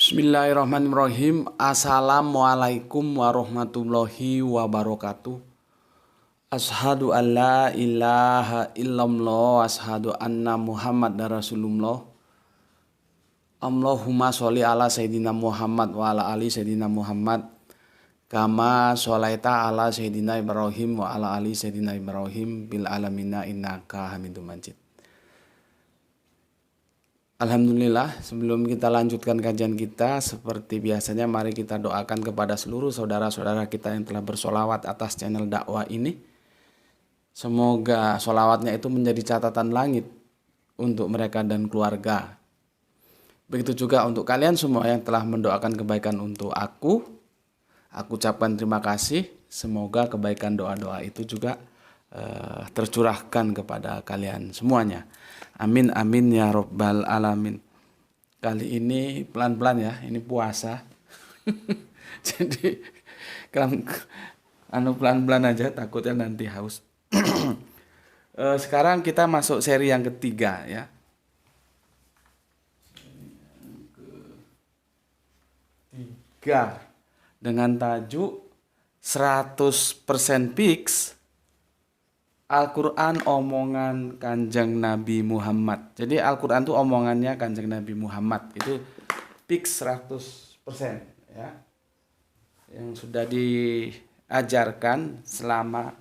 Bismillahirrahmanirrahim. Assalamualaikum warahmatullahi wabarakatuh. Ashadu an la ilaha illallah. Ashadu anna Muhammad Rasulullah. Allahumma sholli ala Sayyidina Muhammad wa ala ali Sayyidina Muhammad. Kama sholaita ala Sayyidina Ibrahim wa ala ali Sayyidina Ibrahim bil alamina innaka hamidum majid. Alhamdulillah, sebelum kita lanjutkan kajian kita, seperti biasanya mari kita doakan kepada seluruh saudara-saudara kita yang telah bersolawat atas channel dakwah ini. Semoga solawatnya itu menjadi catatan langit untuk mereka dan keluarga. Begitu juga untuk kalian semua yang telah mendoakan kebaikan untuk aku ucapkan terima kasih. Semoga kebaikan doa-doa itu juga tercurahkan kepada kalian semuanya. Amin amin ya robbal alamin. Kali ini pelan-pelan ya, ini puasa. Jadi pelan-pelan aja, takutnya nanti haus. Sekarang kita masuk seri yang ketiga ya. Ketiga dengan tajuk 100% fix Al-Quran omongan Kanjeng Nabi Muhammad. Jadi Al-Quran itu omongannya Kanjeng Nabi Muhammad. Itu fix 100% ya. Yang sudah diajarkan selama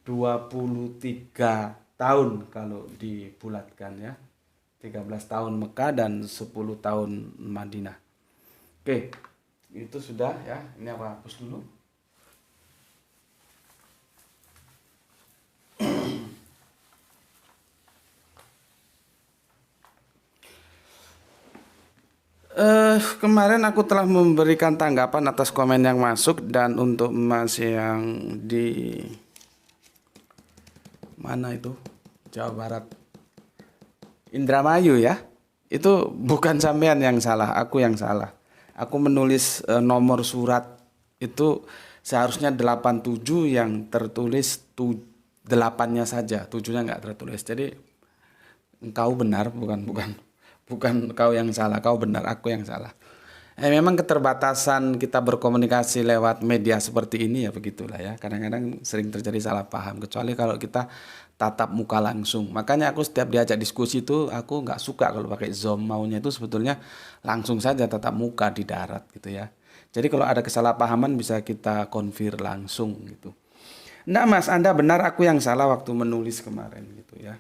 23 tahun kalau dibulatkan ya. 13 tahun Mekah dan 10 tahun Madinah. Oke, itu sudah ya. Ini aku hapus dulu. Kemarin aku telah memberikan tanggapan atas komen yang masuk, dan untuk Mas yang di mana itu Jawa Barat, Indramayu ya, itu bukan sampean yang salah, aku yang salah. Aku menulis nomor surat itu seharusnya 87 yang tertulis 8-nya saja, 7-nya nggak tertulis. Jadi engkau benar, bukan kau yang salah, kau benar, aku yang salah. Memang keterbatasan kita berkomunikasi lewat media seperti ini ya, begitulah ya. Kadang-kadang sering terjadi salah paham, kecuali kalau kita tatap muka langsung. Makanya aku setiap diajak diskusi itu aku nggak suka kalau pakai Zoom. Maunya itu sebetulnya langsung saja tatap muka di darat gitu ya. Jadi kalau ada kesalahpahaman bisa kita konfir langsung gitu. Enggak Mas, Anda benar, aku yang salah waktu menulis kemarin gitu ya.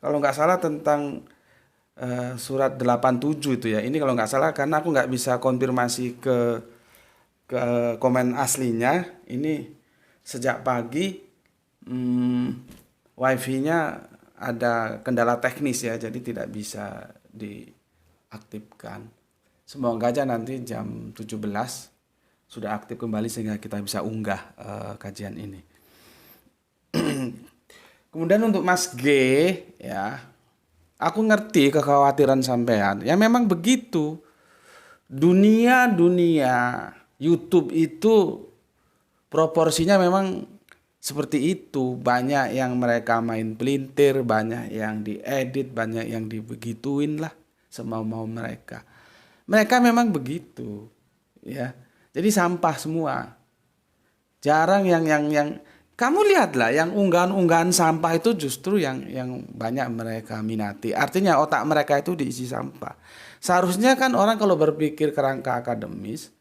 Kalau nggak salah tentang surat 87 itu ya. Ini kalau nggak salah, karena aku nggak bisa konfirmasi ke komen aslinya. Ini sejak pagi wifi-nya ada kendala teknis ya, jadi tidak bisa diaktifkan. Semoga aja nanti jam 17 sudah aktif kembali sehingga kita bisa unggah kajian ini. Kemudian untuk Mas G ya, aku ngerti kekhawatiran sampean. Ya memang begitu. Dunia YouTube itu proporsinya memang seperti itu. Banyak yang mereka main pelintir, banyak yang diedit, banyak yang dibegituin lah semau-mau mereka. Mereka memang begitu. Ya. Jadi sampah semua. Jarang yang kamu lihatlah yang unggahan-unggahan sampah itu justru yang banyak mereka minati. Artinya otak mereka itu diisi sampah. Seharusnya kan orang kalau berpikir kerangka akademis,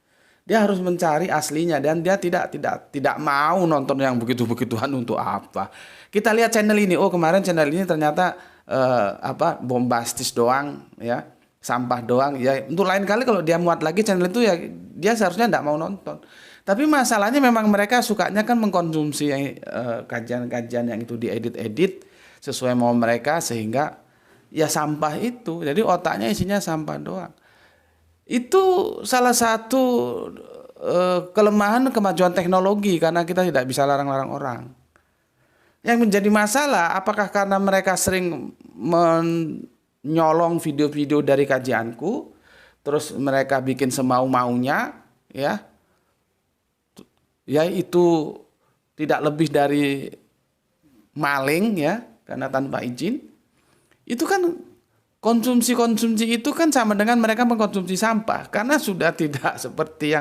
dia harus mencari aslinya, dan dia tidak mau nonton yang begitu-begituan untuk apa. Kita lihat channel ini, oh kemarin channel ini ternyata bombastis doang ya, sampah doang ya. Untuk lain kali kalau dia muat lagi channel itu ya dia seharusnya tidak mau nonton. Tapi masalahnya memang mereka sukanya kan mengkonsumsi kajian-kajian yang itu diedit-edit sesuai mau mereka, sehingga ya sampah itu. Jadi otaknya isinya sampah doang. Itu salah satu kelemahan kemajuan teknologi, karena kita tidak bisa larang-larang orang. Yang menjadi masalah, apakah karena mereka sering menyolong video-video dari kajianku, terus mereka bikin semau-maunya ya. Ya itu tidak lebih dari maling ya, karena tanpa izin. Itu kan Konsumsi-konsumsi itu kan sama dengan mereka mengkonsumsi sampah karena sudah tidak seperti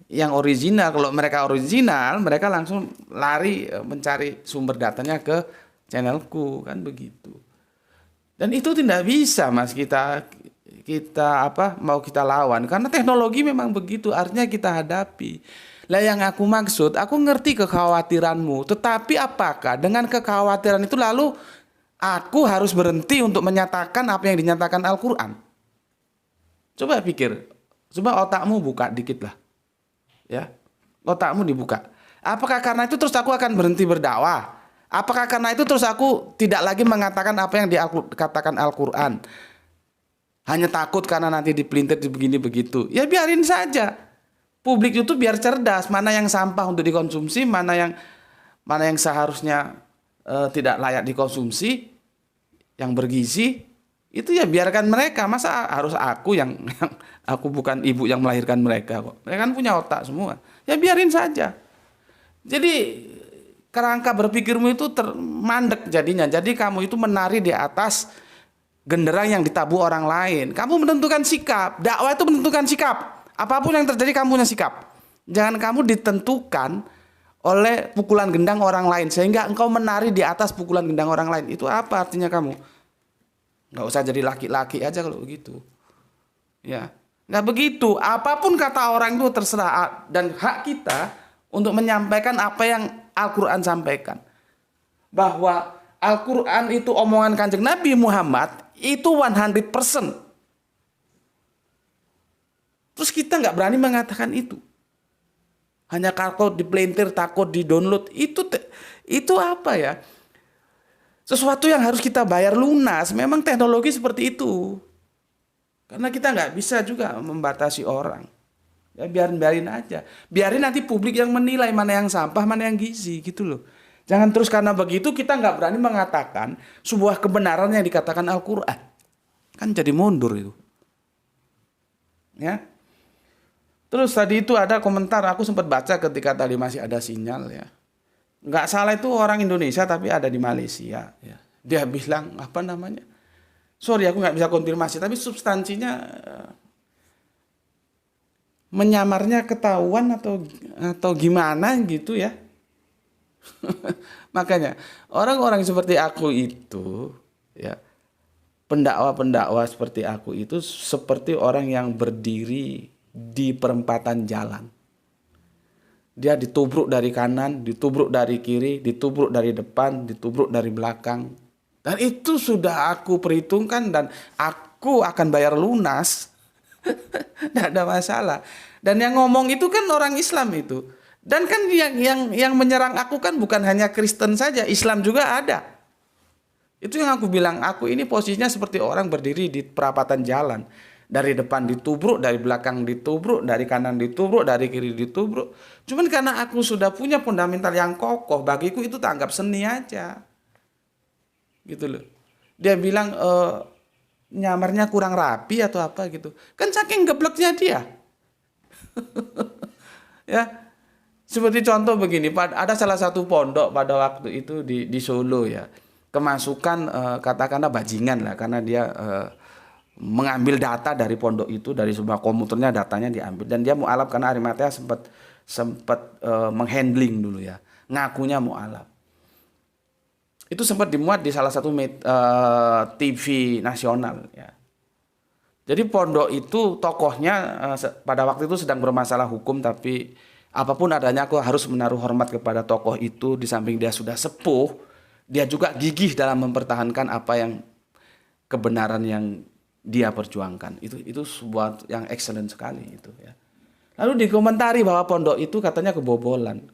yang original. Kalau mereka original, mereka langsung lari mencari sumber datanya ke channelku, kan begitu. Dan itu tidak bisa, Mas, kita mau kita lawan karena teknologi memang begitu, artinya kita hadapi. Lah yang aku maksud, aku ngerti kekhawatiranmu, tetapi apakah dengan kekhawatiran itu lalu aku harus berhenti untuk menyatakan apa yang dinyatakan Al-Quran? Coba pikir, coba otakmu buka dikit lah, ya, otakmu dibuka. Apakah karena itu terus aku akan berhenti berdakwah? Apakah karena itu terus aku tidak lagi mengatakan apa yang dikatakan Al-Quran? Hanya takut karena nanti dipelintir begini begitu. Ya biarin saja. Publik itu biar cerdas, mana yang sampah untuk dikonsumsi, mana yang seharusnya tidak layak dikonsumsi, yang bergizi, itu ya biarkan mereka. Masa harus aku yang aku bukan ibu yang melahirkan mereka kok. Mereka kan punya otak semua. Ya biarin saja. Jadi kerangka berpikirmu itu termandek jadinya. Jadi kamu itu menari di atas genderang yang ditabuh orang lain. Kamu menentukan sikap. Dakwah itu menentukan sikap. Apapun yang terjadi kamu punya sikap. Jangan kamu ditentukan oleh pukulan gendang orang lain sehingga engkau menari di atas pukulan gendang orang lain. Itu apa artinya kamu? Nggak usah jadi laki-laki aja kalau begitu. Ya, nggak begitu. Apapun kata orang itu terserah, dan hak kita untuk menyampaikan apa yang Al-Quran sampaikan. Bahwa Al-Quran itu omongan Kanjeng Nabi Muhammad itu 100%. Terus kita nggak berani mengatakan itu. Hanya takut dipelintir, takut di-download. Itu apa ya? Sesuatu yang harus kita bayar lunas. Memang teknologi seperti itu. Karena kita nggak bisa juga membatasi orang. Ya biarin aja. Biarin nanti publik yang menilai mana yang sampah, mana yang gizi gitu loh. Jangan terus karena begitu kita nggak berani mengatakan sebuah kebenaran yang dikatakan Al-Quran. Kan jadi mundur itu. Ya. Terus tadi itu ada komentar, aku sempat baca ketika tadi masih ada sinyal ya. Nggak salah itu orang Indonesia tapi ada di Malaysia. Ya. Dia bilang apa namanya? Sorry aku nggak bisa konfirmasi tapi substansinya menyamarnya ketahuan atau gimana gitu ya. Makanya orang-orang seperti aku itu ya, pendakwa-pendakwa seperti aku itu seperti orang yang berdiri di perempatan jalan. Dia ditubruk dari kanan, ditubruk dari kiri, ditubruk dari depan, ditubruk dari belakang. Dan itu sudah aku perhitungkan dan aku akan bayar lunas. Tidak ada masalah. Dan yang ngomong itu kan orang Islam itu. Dan kan yang menyerang aku kan bukan hanya Kristen saja, Islam juga ada. Itu yang aku bilang, aku ini posisinya seperti orang berdiri di perapatan jalan. Dari depan ditubruk, dari belakang ditubruk, dari kanan ditubruk, dari kiri ditubruk. Cuman karena aku sudah punya fundamental yang kokoh, bagiku itu tanggap seni aja. Gitu loh. Dia bilang nyamarnya kurang rapi atau apa gitu. Kan saking gebleknya dia. Ya. Seperti contoh begini, ada salah satu pondok pada waktu itu di Solo ya. Kemasukan katakanlah bajingan lah karena dia mengambil data dari pondok itu, dari sebuah komputernya datanya diambil, dan dia mualaf karena Arimatea sempat menghandling dulu ya, ngakunya mualaf. Itu sempat dimuat di salah satu TV nasional ya. Jadi pondok itu tokohnya pada waktu itu sedang bermasalah hukum, tapi apapun adanya aku harus menaruh hormat kepada tokoh itu. Di samping dia sudah sepuh, dia juga gigih dalam mempertahankan apa yang kebenaran yang dia perjuangkan. Itu sebuah yang excellent sekali itu ya. Lalu dikomentari bahwa pondok itu katanya kebobolan.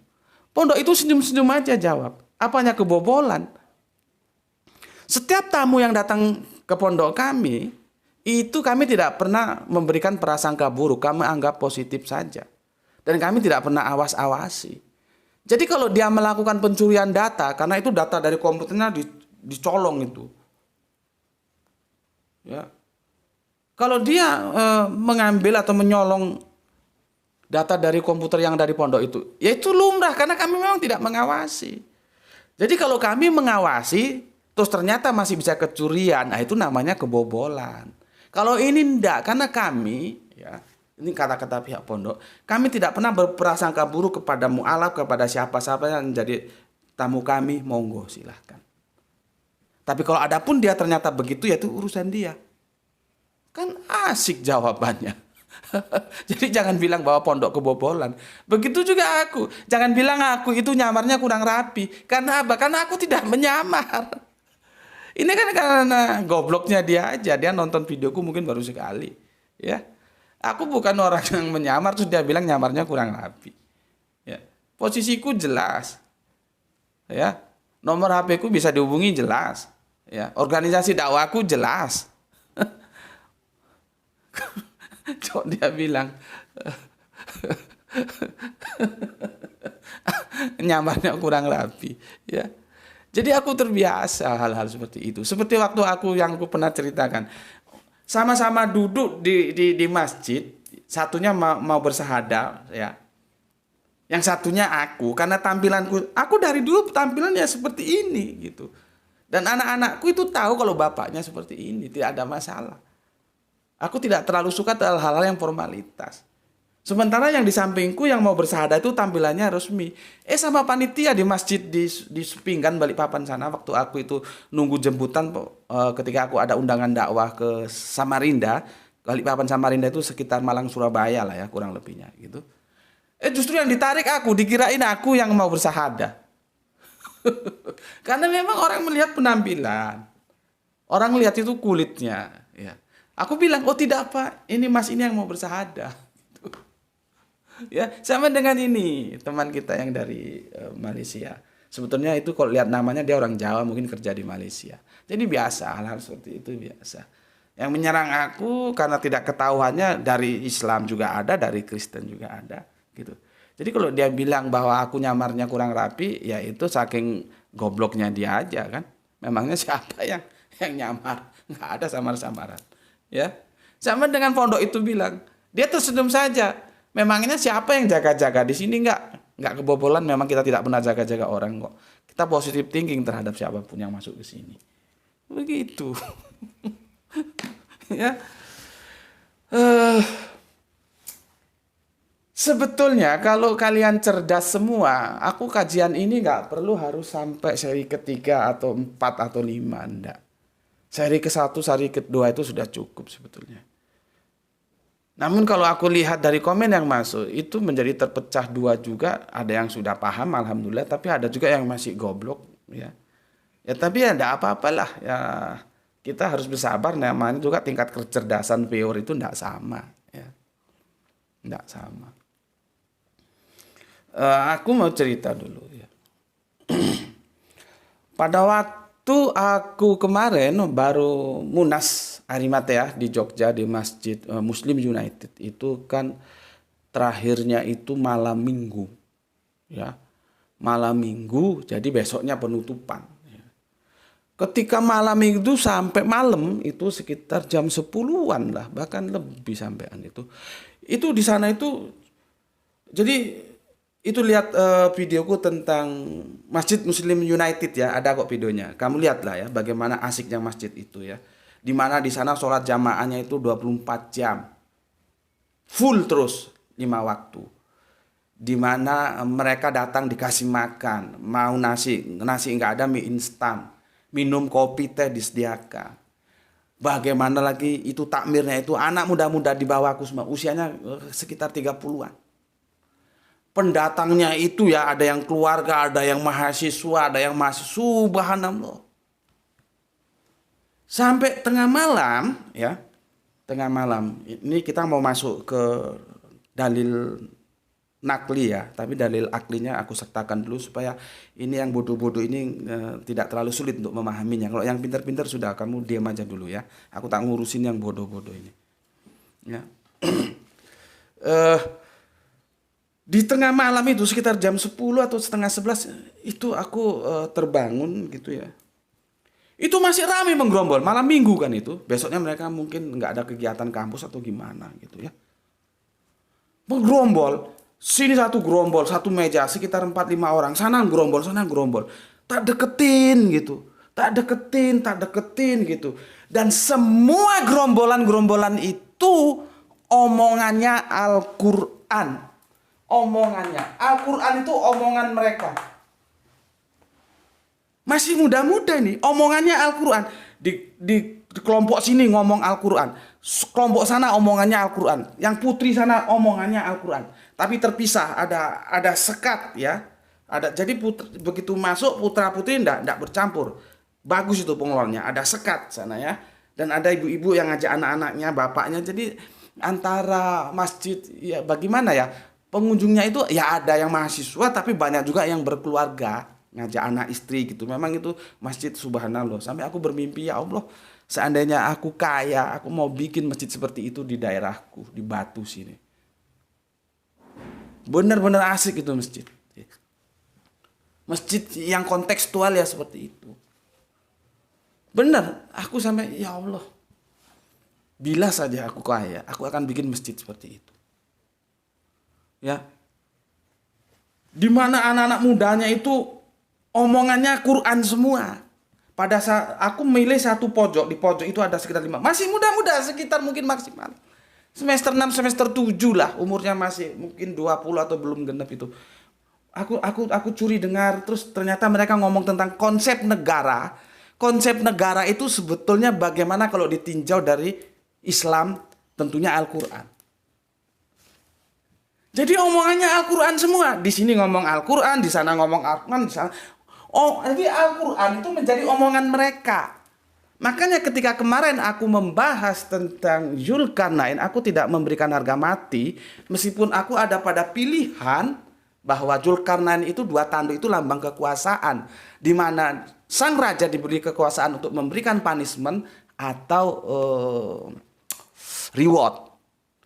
Pondok itu senyum-senyum aja jawab. Apanya kebobolan? Setiap tamu yang datang ke pondok kami, itu kami tidak pernah memberikan prasangka buruk, kami anggap positif saja. Dan kami tidak pernah awas-awasi. Jadi kalau dia melakukan pencurian data, karena itu data dari komputernya dicolong itu. Ya. Kalau dia mengambil atau menyolong data dari komputer yang dari pondok itu, ya itu lumrah karena kami memang tidak mengawasi. Jadi kalau kami mengawasi, terus ternyata masih bisa kecurian, nah itu namanya kebobolan. Kalau ini enggak, karena kami, ya, ini kata-kata pihak pondok, kami tidak pernah berprasangka buruk kepada mualaf, kepada siapa-siapa yang jadi tamu kami, monggo silahkan. Tapi kalau ada pun dia ternyata begitu, ya itu urusan dia. Kan asik jawabannya. Jadi jangan bilang bahwa pondok kebobolan. Begitu juga aku. Jangan bilang aku itu nyamarnya kurang rapi. Karena apa? Karena aku tidak menyamar. Ini kan karena gobloknya dia aja. Dia nonton videoku mungkin baru sekali. Ya. Aku bukan orang yang menyamar terus dia bilang nyamarnya kurang rapi. Ya. Posisiku jelas. Ya. Nomor HP ku bisa dihubungi jelas. Ya. Organisasi dakwaku jelas. Cok dia bilang nyamarnya kurang rapi, ya. Jadi aku terbiasa hal-hal seperti itu. Seperti waktu yang aku pernah ceritakan, sama-sama duduk di masjid, satunya mau bersahadat, ya. Yang satunya aku, karena tampilanku, aku dari dulu tampilannya seperti ini gitu. Dan anak-anakku itu tahu kalau bapaknya seperti ini, tidak ada masalah. Aku tidak terlalu suka hal-hal yang formalitas. Sementara yang di sampingku yang mau bersahadat itu tampilannya resmi. Sama panitia di masjid di Pinggan Balikpapan sana, waktu aku itu nunggu jemputan ketika aku ada undangan dakwah ke Samarinda. Balikpapan Samarinda itu sekitar Malang Surabaya lah ya, kurang lebihnya gitu. Justru yang ditarik aku, dikirain aku yang mau bersahadat. Karena memang orang melihat penampilan. Orang lihat itu kulitnya, ya. Aku bilang, oh tidak Pak, ini Mas ini yang mau bersahadat. Ya, sama dengan ini teman kita yang dari Malaysia. Sebetulnya itu kalau lihat namanya dia orang Jawa, mungkin kerja di Malaysia. Jadi biasa, hal-hal seperti itu biasa. Yang menyerang aku karena tidak ketahuannya dari Islam juga ada, dari Kristen juga ada, gitu. Jadi kalau dia bilang bahwa aku nyamarnya kurang rapi, ya itu saking gobloknya dia aja kan. Memangnya siapa yang nyamar? Nggak ada samar-samaran. Ya, sama dengan pondok itu bilang, dia tersenyum saja. Memangnya siapa yang jaga-jaga di sini? Nggak kebobolan. Memang kita tidak pernah jaga-jaga orang kok. Kita positive thinking terhadap siapapun yang masuk ke sini. Begitu. Ya. Sebetulnya kalau kalian cerdas semua, aku kajian ini nggak perlu harus sampai seri ketiga atau 4 atau 5, enggak. Seri ke-1, seri ke-2 itu sudah cukup sebetulnya. Namun kalau aku lihat dari komen yang masuk, itu menjadi terpecah 2 juga. Ada yang sudah paham, alhamdulillah. Tapi ada juga yang masih goblok. Ya, tapi ya enggak apa-apalah. Ya, kita harus bersabar. Namanya juga tingkat kecerdasan viewer itu enggak sama. Ya, enggak sama. Aku mau cerita dulu. Ya. Pada waktu aku kemarin baru Munas Arimatea di Jogja di Masjid Muslim United itu kan terakhirnya itu malam Minggu, ya, malam Minggu, jadi besoknya penutupan. Ya. Ketika malam Minggu sampai malam itu sekitar jam 10-an lah, bahkan lebih sampean itu di sana itu jadi. Itu lihat videoku tentang Masjid Muslim United ya, ada kok videonya. Kamu lihatlah ya bagaimana asiknya masjid itu ya. Di mana di sana sholat jamaahnya itu 24 jam. Full terus 5 waktu. Di mana mereka datang dikasih makan, mau nasi enggak ada, mie instan. Minum kopi teh disediakan. Bagaimana lagi itu takmirnya itu anak muda-muda di bawahku semua, usianya sekitar 30-an. Pendatangnya itu ya ada yang keluarga, ada yang mahasiswa, ada yang subhanallah. Sampai tengah malam ya. Tengah malam. Ini kita mau masuk ke dalil nakli ya, tapi dalil aklinya aku sertakan dulu supaya ini yang bodoh-bodoh ini tidak terlalu sulit untuk memahaminya. Kalau yang pintar-pintar sudah kamu diam aja dulu ya. Aku tak ngurusin yang bodoh-bodoh ini. Ya. Di tengah malam itu sekitar jam 10 atau setengah 11 itu aku terbangun gitu ya. Itu masih ramai menggerombol, malam Minggu kan itu. Besoknya mereka mungkin nggak ada kegiatan kampus atau gimana gitu ya. Menggerombol, sini satu gerombol, satu meja sekitar 4-5 orang, sana gerombol, sana gerombol. Tak deketin gitu. tak deketin gitu. Dan semua gerombolan-gerombolan itu omongannya Al-Quran. Omongannya. Al-Quran itu omongan mereka. Masih muda-muda nih, omongannya Al-Quran. Di kelompok sini ngomong Al-Quran. Kelompok sana omongannya Al-Quran. Yang putri sana omongannya Al-Quran. Tapi terpisah, ada sekat ya. Jadi begitu masuk putra-putri enggak bercampur. Bagus itu pengeluarannya, ada sekat sana ya. Dan ada ibu-ibu yang ngajak anak-anaknya, bapaknya. Jadi antara masjid ya bagaimana ya? Pengunjungnya itu ya ada yang mahasiswa tapi banyak juga yang berkeluarga, ngajak anak istri gitu. Memang itu masjid subhanallah. Sampai aku bermimpi, ya Allah, seandainya aku kaya, aku mau bikin masjid seperti itu di daerahku, di Batu sini. Benar-benar asik itu masjid. Masjid yang kontekstual ya seperti itu. Benar, aku sampai ya Allah, bila saja aku kaya, aku akan bikin masjid seperti itu. Ya, di mana anak-anak mudanya itu omongannya Quran semua. Pada saat aku milih satu pojok, di pojok itu ada sekitar 5, masih muda-muda, sekitar mungkin maksimal semester 6, semester 7 lah, umurnya masih mungkin 20 atau belum genap itu. Aku curi dengar, terus ternyata mereka ngomong tentang konsep negara. Konsep negara itu sebetulnya bagaimana kalau ditinjau dari Islam, tentunya Al-Quran. Jadi omongannya Al-Quran semua. Di sini ngomong Al-Quran, di sana ngomong Al-Quran, di sana. Oh, jadi Al-Quran itu menjadi omongan mereka. Makanya ketika kemarin aku membahas tentang Zulkarnain, aku tidak memberikan harga mati, meskipun aku ada pada pilihan bahwa Zulkarnain itu 2 tanduk itu lambang kekuasaan, di mana sang raja diberi kekuasaan untuk memberikan punishment atau reward.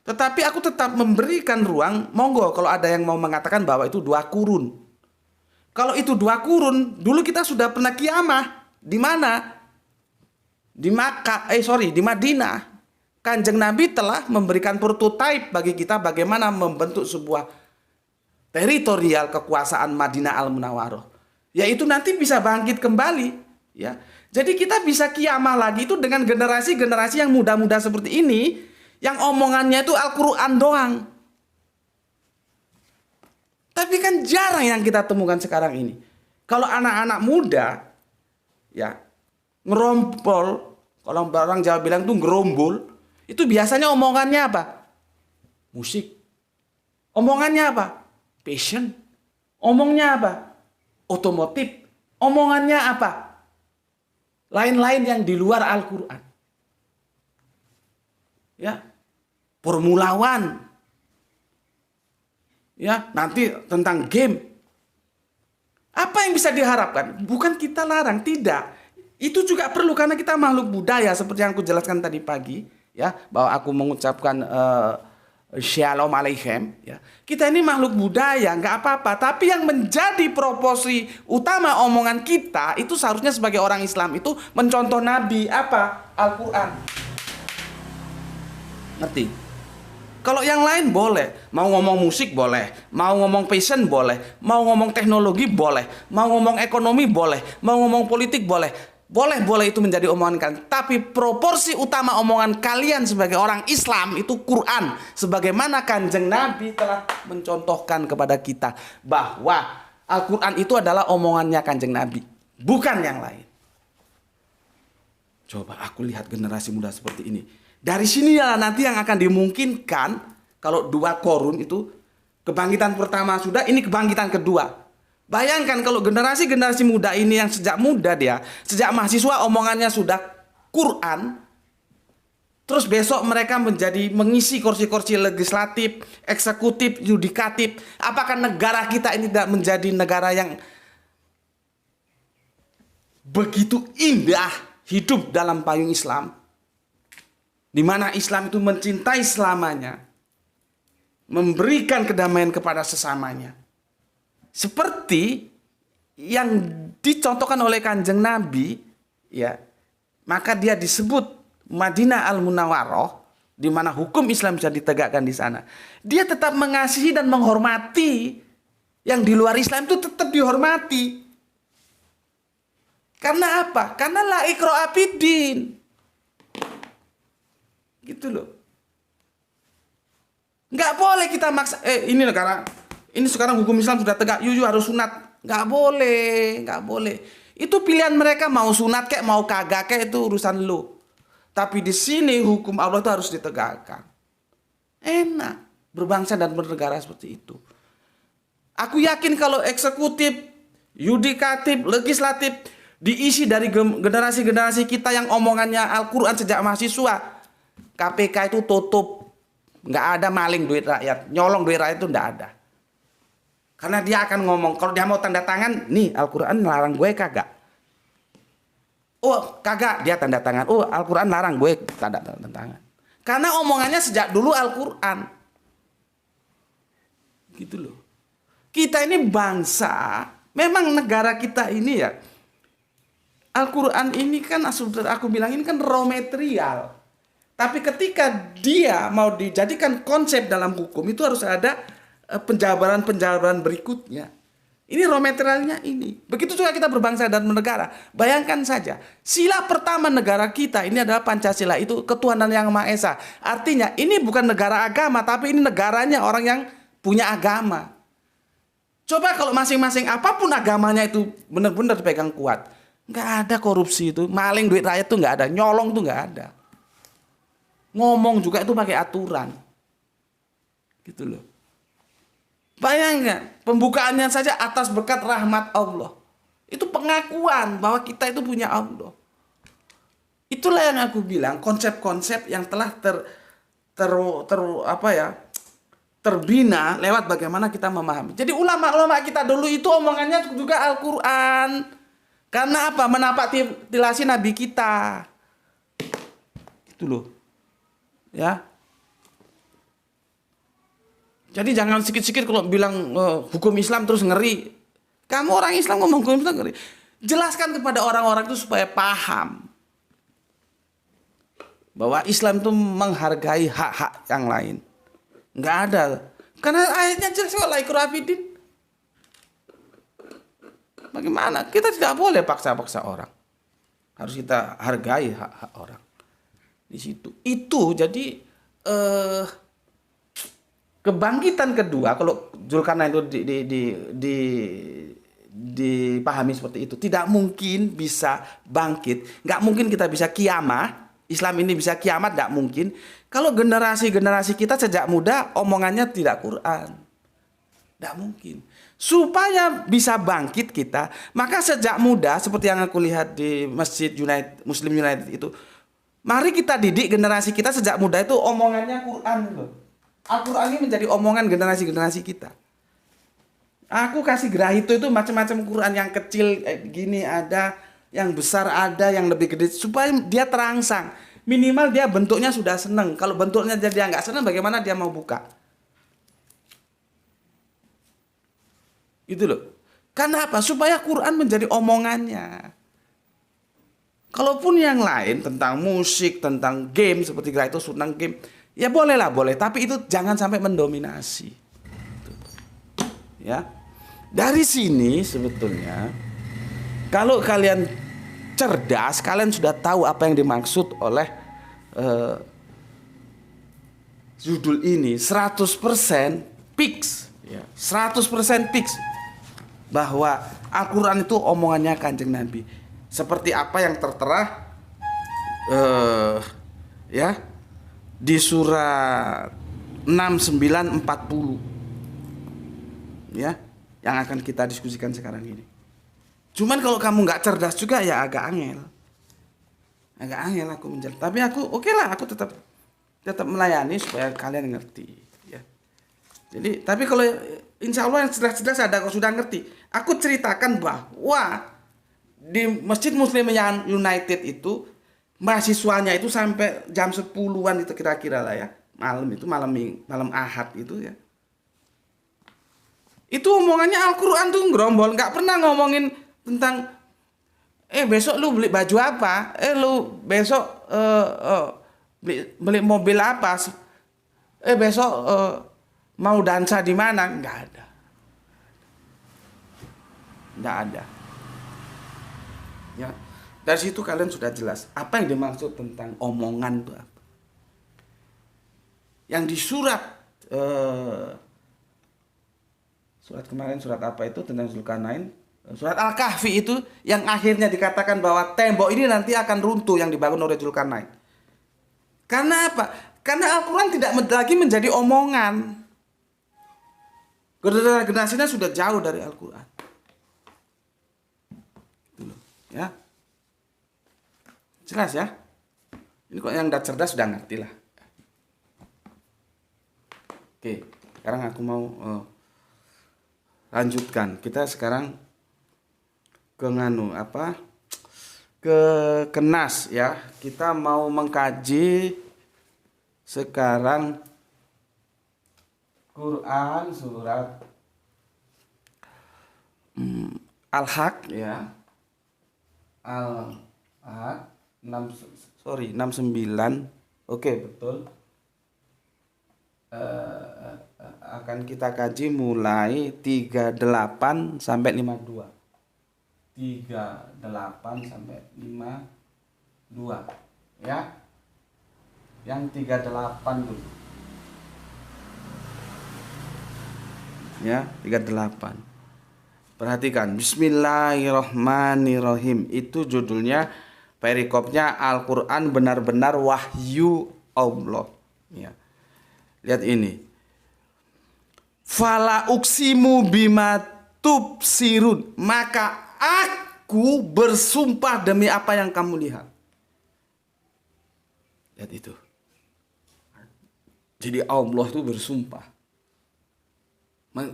Tetapi aku tetap memberikan ruang, monggo kalau ada yang mau mengatakan bahwa itu 2 kurun. Kalau itu 2 kurun, dulu kita sudah pernah kiamah. Di mana? Di Madinah. Kanjeng Nabi telah memberikan prototipe bagi kita bagaimana membentuk sebuah teritorial kekuasaan Madinah Al-Munawwaroh. Yaitu nanti bisa bangkit kembali, ya. Jadi kita bisa kiamah lagi itu dengan generasi-generasi yang muda-muda seperti ini, yang omongannya itu Al-Quran doang. Tapi kan jarang yang kita temukan sekarang ini. Kalau anak-anak muda, ya, ngerompol, kalau orang Jawa bilang tuh ngerombol, itu biasanya omongannya apa? Musik. Omongannya apa? Passion. Omongnya apa? Otomotif. Omongannya apa? Lain-lain yang di luar Al-Quran. Ya, Formula One. Ya, nanti tentang game. Apa yang bisa diharapkan? Bukan kita larang, tidak. Itu juga perlu karena kita makhluk budaya seperti yang aku jelaskan tadi pagi, ya, bahwa aku mengucapkan Shalom Aleichem, ya. Kita ini makhluk budaya, nggak apa-apa. Tapi yang menjadi proporsi utama omongan kita itu seharusnya sebagai orang Islam itu mencontoh Nabi apa? Al-Quran. Ngerti? Kalau yang lain boleh, mau ngomong musik boleh, mau ngomong passion boleh, mau ngomong teknologi boleh, mau ngomong ekonomi boleh, mau ngomong politik boleh. Boleh itu menjadi omongan kalian. Tapi proporsi utama omongan kalian sebagai orang Islam itu Quran. Sebagaimana Kanjeng Nabi telah mencontohkan kepada kita bahwa Al-Quran itu adalah omongannya Kanjeng Nabi, bukan yang lain. Coba aku lihat generasi muda seperti ini. Dari sinilah nanti yang akan dimungkinkan kalau 2 korun itu kebangkitan pertama sudah, ini kebangkitan kedua. Bayangkan kalau generasi-generasi muda ini yang sejak muda sejak mahasiswa omongannya sudah Quran, terus besok mereka menjadi mengisi kursi-kursi legislatif, eksekutif, yudikatif. Apakah negara kita ini tidak menjadi negara yang begitu indah hidup dalam payung Islam? Di mana Islam itu mencintai selamanya, memberikan kedamaian kepada sesamanya. Seperti yang dicontohkan oleh Kanjeng Nabi, ya, maka dia disebut Madinah Al-Munawwaroh, di mana hukum Islam bisa ditegakkan di sana. Dia tetap mengasihi dan menghormati yang di luar Islam itu tetap dihormati. Karena apa? Karena la ikraha fiddin. Gitu loh. Nggak boleh kita maksa. Ini negara, ini sekarang hukum Islam sudah tegak. Yuyu harus sunat. Nggak boleh, nggak boleh. Itu pilihan mereka, mau sunat kayak mau kagak kayak itu urusan lo. Tapi di sini hukum Allah itu harus ditegakkan. Enak berbangsa dan bernegara seperti itu. Aku yakin kalau eksekutif, yudikatif, legislatif diisi dari generasi-generasi kita yang omongannya Al-Quran sejak mahasiswa, KPK itu tutup. Nggak ada maling duit rakyat, nyolong duit rakyat itu nggak ada. Karena dia akan ngomong, kalau dia mau tanda tangan, nih Al-Quran larang gue kagak. Oh kagak, dia tanda tangan. Oh Al-Quran larang gue tanda tangan. Karena omongannya sejak dulu Al-Quran. Gitu loh. Kita ini bangsa, memang negara kita ini ya, Al-Quran ini kan, aku bilang ini kan raw material. Tapi ketika dia mau dijadikan konsep dalam hukum, itu harus ada penjabaran-penjabaran berikutnya. Ini raw materialnya ini. Begitu juga kita berbangsa dan bernegara. Bayangkan saja, sila pertama negara kita ini adalah Pancasila, itu ketuhanan yang Maha Esa. Artinya ini bukan negara agama, tapi ini negaranya orang yang punya agama. Coba kalau masing-masing apapun agamanya itu benar-benar dipegang kuat. Nggak ada korupsi itu, maling duit rakyat itu nggak ada, nyolong itu nggak ada. Ngomong juga itu pakai aturan. Gitu loh. Bayangkan, pembukaannya saja atas berkat rahmat Allah. Itu pengakuan bahwa kita itu punya Allah. Itulah yang aku bilang, konsep-konsep yang telah terbina lewat bagaimana kita memahami. Jadi ulama-ulama kita dulu itu omongannya juga Al-Quran. Karena apa? Menapak tilasi Nabi kita. Gitu loh. Ya. Jadi jangan sikit-sikit kalau bilang hukum Islam terus ngeri. Kamu orang Islam ngomong hukum Islam ngeri. Jelaskan kepada orang-orang itu supaya paham bahwa Islam itu menghargai hak-hak yang lain. Nggak ada. Karena ayatnya jelas kok la ikraha fiddin. Bagaimana? Kita tidak boleh paksa-paksa orang. Harus kita hargai hak-hak orang. Di situ. Itu jadi kebangkitan kedua, kalau Zulkarnain itu dipahami seperti itu, tidak mungkin bisa bangkit, nggak mungkin kita bisa kiamah, Islam ini bisa kiamat, nggak mungkin. Kalau generasi-generasi kita sejak muda omongannya tidak Quran, nggak mungkin. Supaya bisa bangkit kita, maka sejak muda seperti yang aku lihat di Masjid United, Muslim United itu, mari kita didik generasi kita sejak muda itu omongannya Quran loh. Al-Quran ini menjadi omongan generasi-generasi kita. Aku kasih Grahito itu macam-macam Quran, yang kecil gini ada, yang besar ada, yang lebih gede, supaya dia terangsang. Minimal dia bentuknya sudah seneng. Kalau bentuknya dia nggak seneng, bagaimana dia mau buka? Gitu loh. Karena apa? Supaya Quran menjadi omongannya. Kalaupun yang lain tentang musik, tentang game seperti Grahito tentang game, ya bolehlah, boleh, tapi itu jangan sampai mendominasi. Ya. Dari sini sebetulnya kalau kalian cerdas, kalian sudah tahu apa yang dimaksud oleh judul ini 100% fix, ya. 100% fix bahwa Al-Qur'an itu omongannya Kanjeng Nabi. Seperti apa yang tertera ya di surat 6940, ya, yang akan kita diskusikan sekarang ini. Cuman kalau kamu nggak cerdas juga ya agak angel aku menjelaskan. Tapi aku oke lah, aku tetap melayani supaya kalian ngerti, ya. Jadi tapi kalau insya Allah yang cerdas-cerdas ada kalau sudah ngerti, aku ceritakan bahwa di Masjid Muslim United itu mahasiswanya itu sampai jam 10-an itu kira-kira lah ya. Malam Ahad itu ya. Itu omongannya Al-Quran tuh ngerombol, nggak pernah ngomongin tentang besok lu beli baju apa? Lu besok beli mobil apa? Besok mau dansa di mana? Nggak ada. Ya. Dari situ kalian sudah jelas apa yang dimaksud tentang omongan itu apa. Yang di surat kemarin, surat apa itu tentang Zulkarnain, surat Al-Kahfi itu yang akhirnya dikatakan bahwa tembok ini nanti akan runtuh yang dibangun oleh Zulkarnain. Karena apa? Karena Al-Quran tidak lagi menjadi omongan. Generasinya sudah jauh dari Al-Quran. Ya, jelas ya. Ini kok yang udah cerdas sudah ngerti lah. Oke, sekarang aku mau lanjutkan. Kita sekarang ke ke Nas ya. Kita mau mengkaji sekarang Quran surat Al-Haq ya. Al-Haq 69. Oke, betul. Akan kita kaji mulai 38 sampai 52. 38 sampai 52 ya. Yang 38 dulu. Ya, 38. Perhatikan, Bismillahirrahmanirrahim. Itu judulnya, perikopnya Al-Quran benar-benar wahyu Allah. Ya. Lihat ini. Fala uksimu bima tubsirun. Maka aku bersumpah demi apa yang kamu lihat. Lihat itu. Jadi Allah itu bersumpah.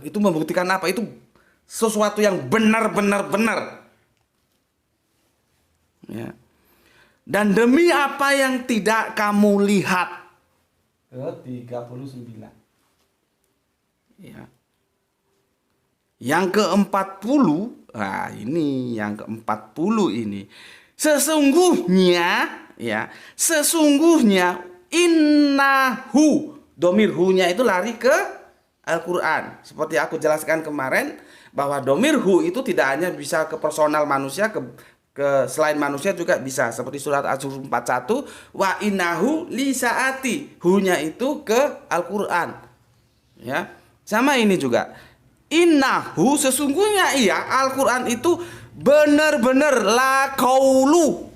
Itu membuktikan apa? Itu sesuatu yang benar-benar benar. Ya. Dan demi apa yang tidak kamu lihat. Ke 39. Ya. Yang ke-40, nah ini yang ke-40 ini. Sesungguhnya innahu, domir hu-nya itu lari ke Al-Quran. Seperti aku jelaskan kemarin, bahwa domir hu itu tidak hanya bisa ke personal manusia, ke selain manusia juga bisa. Seperti surat Az-Zukhruf 41, wa innahu li saati, hu-nya itu ke Al-Quran. Ya. Sama ini juga. Innahu, sesungguhnya iya Al-Quran itu benar-benar la qaulu.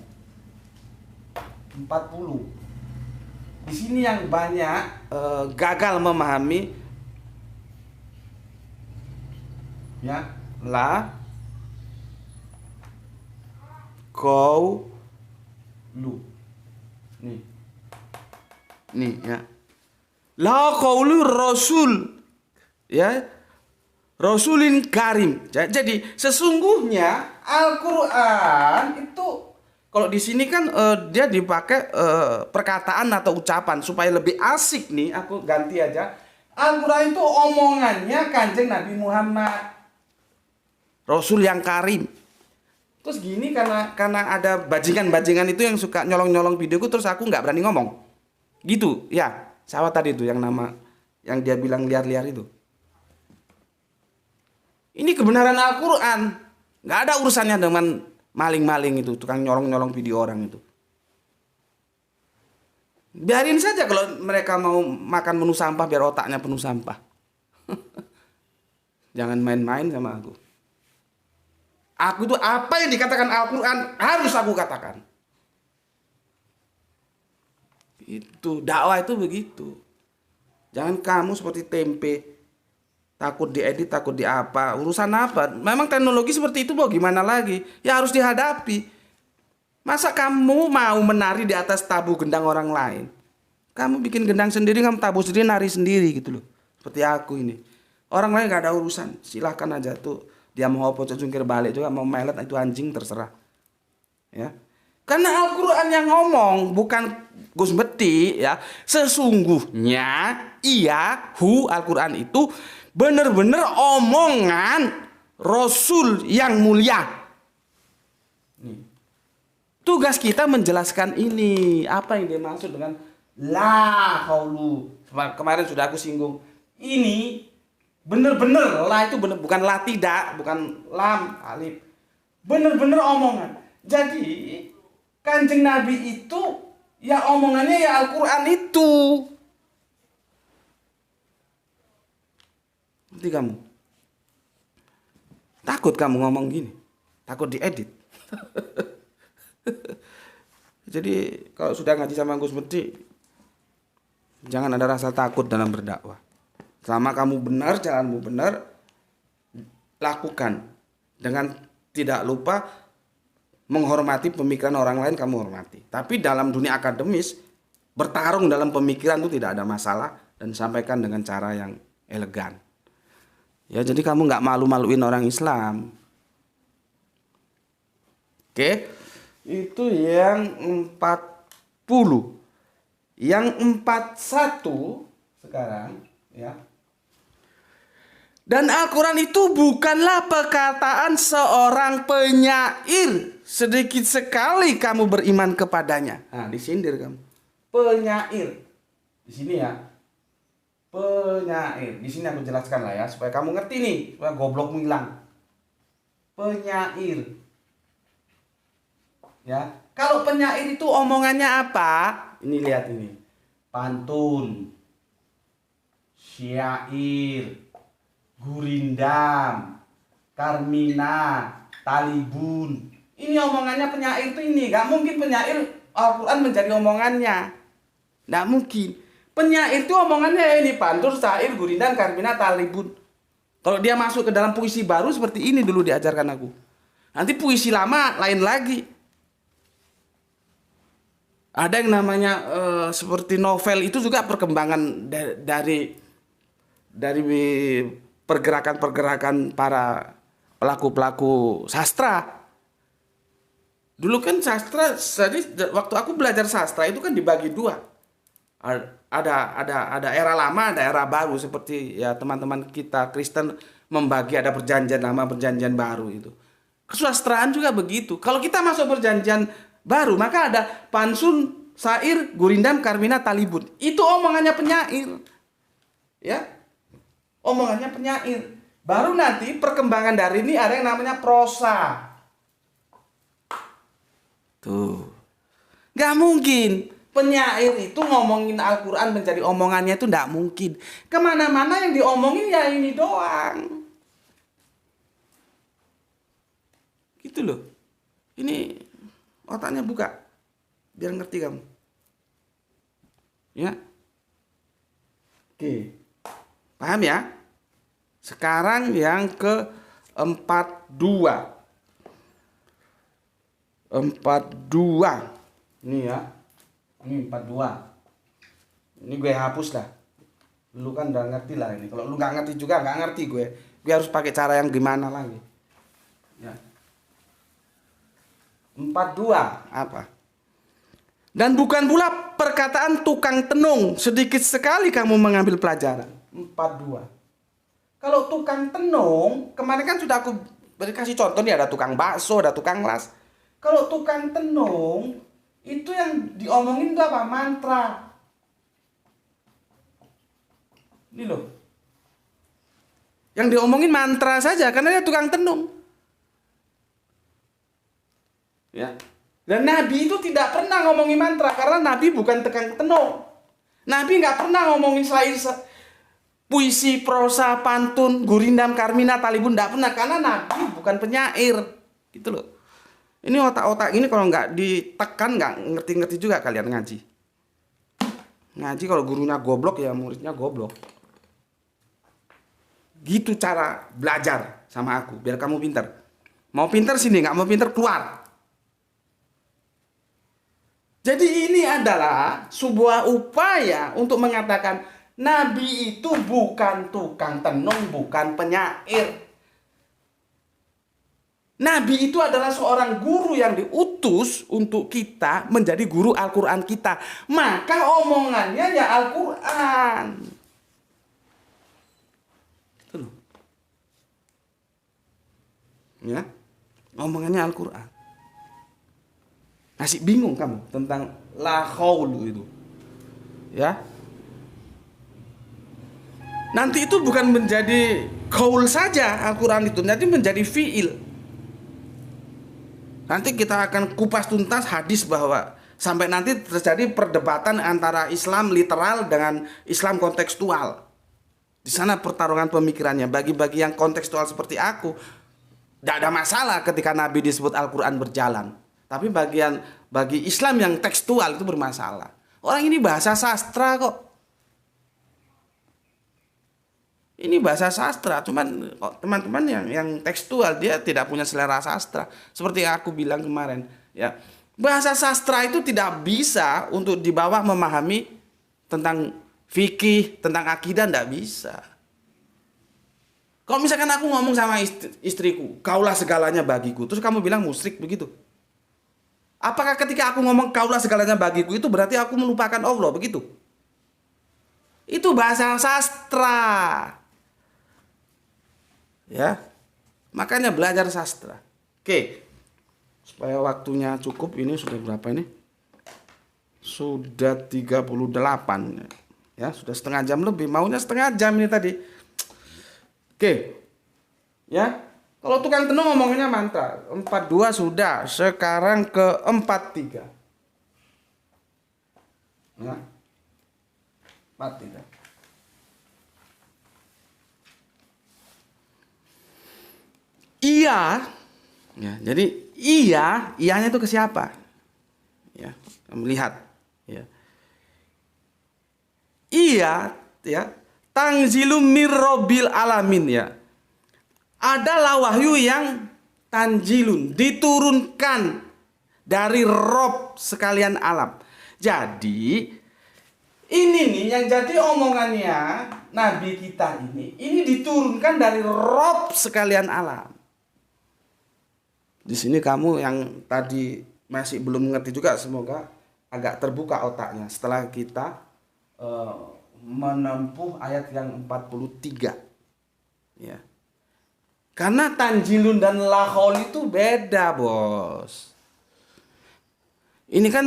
40. Di sini yang banyak gagal memahami. Ya, la qaulu. Nih ya. La qaulu rasul. Ya. Rasulin karim. Jadi sesungguhnya Al-Quran itu, kalau di sini kan dia dipakai perkataan atau ucapan supaya lebih asik nih, aku ganti aja. Al-Quran itu omongannya Kanjeng Nabi Muhammad, Rasul yang karim. Terus gini, karena ada bajingan-bajingan itu yang suka nyolong-nyolong videoku, terus aku nggak berani ngomong. Gitu ya. Siapa tadi itu yang dia bilang liar-liar itu? Ini kebenaran Al-Quran. Nggak ada urusannya dengan maling-maling itu, tukang nyolong-nyolong video orang itu. Biarin saja kalau mereka mau makan menu sampah, biar otaknya penuh sampah. Jangan main-main sama aku. Aku tuh apa yang dikatakan Al-Quran harus aku katakan. Itu dakwah itu begitu. Jangan kamu seperti tempe, takut diedit, takut di apa, urusan apa. Memang teknologi seperti itu, mau gimana lagi? Ya harus dihadapi. Masa kamu mau menari di atas tabu gendang orang lain? Kamu bikin gendang sendiri, kamu tabu sendiri, nari sendiri gitu loh. Seperti aku ini. Orang lain gak ada urusan, silahkan aja tuh. Dia mau apa, jungkir balik juga, mau melet, itu anjing, terserah. Ya. Karena Al-Quran yang ngomong, bukan Gus Beti ya. Sesungguhnya iya, Al-Quran itu benar-benar omongan Rasul yang mulia. Tugas kita menjelaskan ini. Apa yang dimaksud dengan la qaulu. Kemarin sudah aku singgung. Ini benar-benar la itu benar, bukan la tidak, bukan lam alif. Benar-benar omongan. Jadi Kanjeng Nabi itu ya omongannya ya Al-Quran itu. Nanti kamu takut kamu ngomong gini, takut diedit. Jadi kalau sudah ngaji sama Gus Medi, jangan ada rasa takut dalam berdakwah. Selama kamu benar, jalanmu benar, lakukan dengan tidak lupa menghormati pemikiran orang lain, kamu hormati. Tapi dalam dunia akademis, bertarung dalam pemikiran itu tidak ada masalah dan sampaikan dengan cara yang elegan. Ya, jadi kamu nggak malu-maluin orang Islam. Oke, itu yang 40. Yang 41 sekarang, ya. Dan Al-Quran itu bukanlah perkataan seorang penyair. Sedikit sekali kamu beriman kepadanya. Nah, disindir kamu. Penyair. Di sini ya. Penyair. Di sini aku jelaskan lah ya, supaya kamu ngerti nih, supaya goblokmu hilang. Penyair. Ya. Kalau penyair itu omongannya apa? Ini lihat ini. Pantun. Syair. Gurindam, Karmina, Talibun. Ini omongannya penyair itu ini. Gak mungkin penyair Al-Quran menjadi omongannya. Gak mungkin. Penyair itu omongannya ini pantun, syair, gurindam, Karmina, Talibun. Kalau dia masuk ke dalam puisi baru seperti ini dulu diajarkan aku. Nanti puisi lama lain lagi. Ada yang namanya seperti novel, itu juga perkembangan dari pergerakan-pergerakan para pelaku-pelaku sastra. Dulu kan sastra, jadi waktu aku belajar sastra itu kan dibagi dua. Ada era lama, ada era baru, seperti ya teman-teman kita Kristen membagi ada perjanjian lama, perjanjian baru itu. Kesusastraan juga begitu. Kalau kita masuk perjanjian baru, maka ada pantun, syair, gurindam, Karmina, Talibun. Itu omongannya penyair. Ya. Omongannya penyair. Baru nanti perkembangan dari ini ada yang namanya prosa. Tuh. Gak mungkin penyair itu ngomongin Al-Quran menjadi omongannya, itu gak mungkin. Kemana-mana yang diomongin ya ini doang. Gitu loh. Ini otaknya buka. Biar ngerti kamu. Ya. Oke. Paham ya? Sekarang yang ke-42. 42. Ini ya. Ini 42. Ini gue hapus lah. Lu kan udah ngerti lah ini. Kalau lu gak ngerti juga, gak ngerti gue. Gue harus pakai cara yang gimana lagi. Ya. 42. Apa? Dan bukan pula perkataan tukang tenung. Sedikit sekali kamu mengambil pelajaran. 42. Kalau tukang tenung, kemarin kan sudah aku kasih contoh nih, ada tukang bakso, ada tukang las. Kalau tukang tenung, itu yang diomongin itu apa? Mantra. Ini loh. Yang diomongin mantra saja, karena dia tukang tenung. Ya. Dan Nabi itu tidak pernah ngomongin mantra, karena Nabi bukan tukang tenung. Nabi nggak pernah ngomongin selain puisi, prosa, pantun, gurindam, Karmina, Talibun, nggak pernah, karena Nabi bukan penyair, gitu loh. Ini otak-otak ini kalau nggak ditekan nggak ngerti-ngerti juga kalian ngaji. Ngaji kalau gurunya goblok ya muridnya goblok. Gitu cara belajar sama aku, biar kamu pintar. Mau pintar sini, nggak mau pintar keluar. Jadi ini adalah sebuah upaya untuk mengatakan Nabi itu bukan tukang tenung, bukan penyair. Nabi itu adalah seorang guru yang diutus untuk kita menjadi guru Al-Quran kita. Maka omongannya ya Al-Quran. Gitu loh. Ya, omongannya Al-Quran. Masih bingung kamu tentang la haulu itu. Ya. Nanti itu bukan menjadi qaul saja Al-Quran itu, nanti menjadi fi'il. Nanti kita akan kupas tuntas hadis bahwa sampai nanti terjadi perdebatan antara Islam literal dengan Islam kontekstual. Di sana pertarungan pemikirannya. Bagi yang kontekstual seperti aku, tidak ada masalah ketika Nabi disebut Al-Quran berjalan. Tapi bagi Islam yang tekstual itu bermasalah. Orang ini bahasa sastra kok. Ini bahasa sastra, cuman teman-teman yang tekstual dia tidak punya selera sastra. Seperti yang aku bilang kemarin, ya. Bahasa sastra itu tidak bisa untuk dibawa memahami tentang fikih, tentang akidah, tidak bisa. Kalau misalkan aku ngomong sama istriku, kaulah segalanya bagiku, terus kamu bilang musyrik begitu. Apakah ketika aku ngomong kaulah segalanya bagiku itu berarti aku melupakan Allah begitu? Itu bahasa sastra. Ya, makanya belajar sastra. Oke, supaya waktunya cukup, ini sudah berapa ini? Sudah 38. Ya, sudah setengah jam lebih. Maunya setengah jam ini tadi. Oke, ya. Kalau tukang tenung ngomongnya mantra. 42 sudah, sekarang ke 43. Ya. 43. Iya, ya, jadi iyanya itu ke siapa? Ya, melihat, ya. Iya, ya, tanzilum mirrobil alamin, ya. Adalah wahyu yang tanjilun, diturunkan dari Rob sekalian alam. Jadi ini nih yang jadi omongannya Nabi kita ini diturunkan dari Rob sekalian alam. Di sini kamu yang tadi masih belum mengerti juga, semoga agak terbuka otaknya setelah kita menempuh ayat yang 43. Ya. Karena tanjilun dan lahol itu beda, bos. Ini kan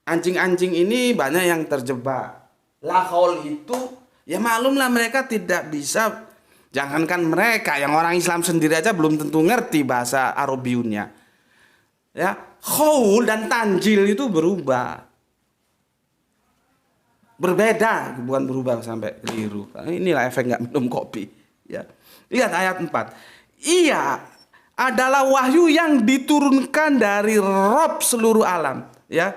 anjing-anjing ini banyak yang terjebak. Lahol itu ya maklumlah mereka tidak bisa. Jangankan mereka, yang orang Islam sendiri aja belum tentu ngerti bahasa Arabiunnya. Ya, khaul dan tanjil itu berubah. Berbeda, bukan berubah sampai keliru. Inilah efek nggak minum kopi. Ya. Lihat ayat 4. Iya adalah wahyu yang diturunkan dari Rob seluruh alam. Ya.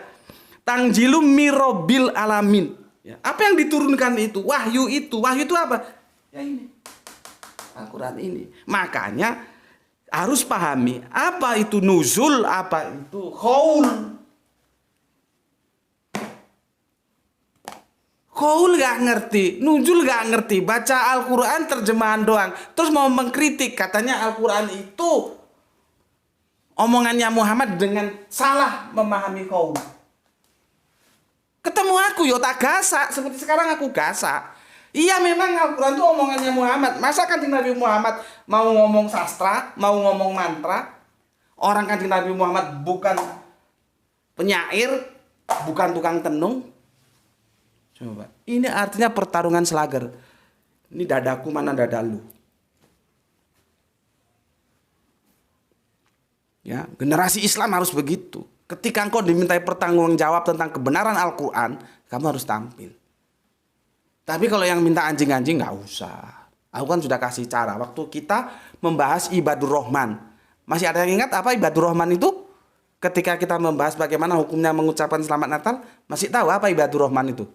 Tanjilum mirobil alamin. Ya. Apa yang diturunkan itu? Wahyu itu. Wahyu itu apa? Ya ini. Al-Quran ini. Makanya harus pahami apa itu nuzul, apa itu khaul. Khaul gak ngerti, nuzul gak ngerti, baca Al-Quran terjemahan doang. Terus mau mengkritik, katanya Al-Quran itu omongannya Muhammad dengan salah memahami khaul. Ketemu aku yo tak gasak, seperti sekarang aku gasak. Iya memang Al-Quran itu omongannya Muhammad. Masa Kanjeng Nabi Muhammad mau ngomong sastra, mau ngomong mantra? Orang Kanjeng Nabi Muhammad bukan penyair, bukan tukang tenung. Coba, ini artinya pertarungan selagar. Ini dadaku mana dada lu. Ya, generasi Islam harus begitu. Ketika engkau dimintai pertanggungjawab tentang kebenaran Al-Quran, kamu harus tampil. Tapi kalau yang minta anjing-anjing nggak usah. Aku kan sudah kasih cara. Waktu kita membahas Ibadur Rahman. Masih ada yang ingat apa Ibadur Rahman itu? Ketika kita membahas bagaimana hukumnya mengucapkan selamat Natal. Masih tahu apa Ibadur Rahman itu?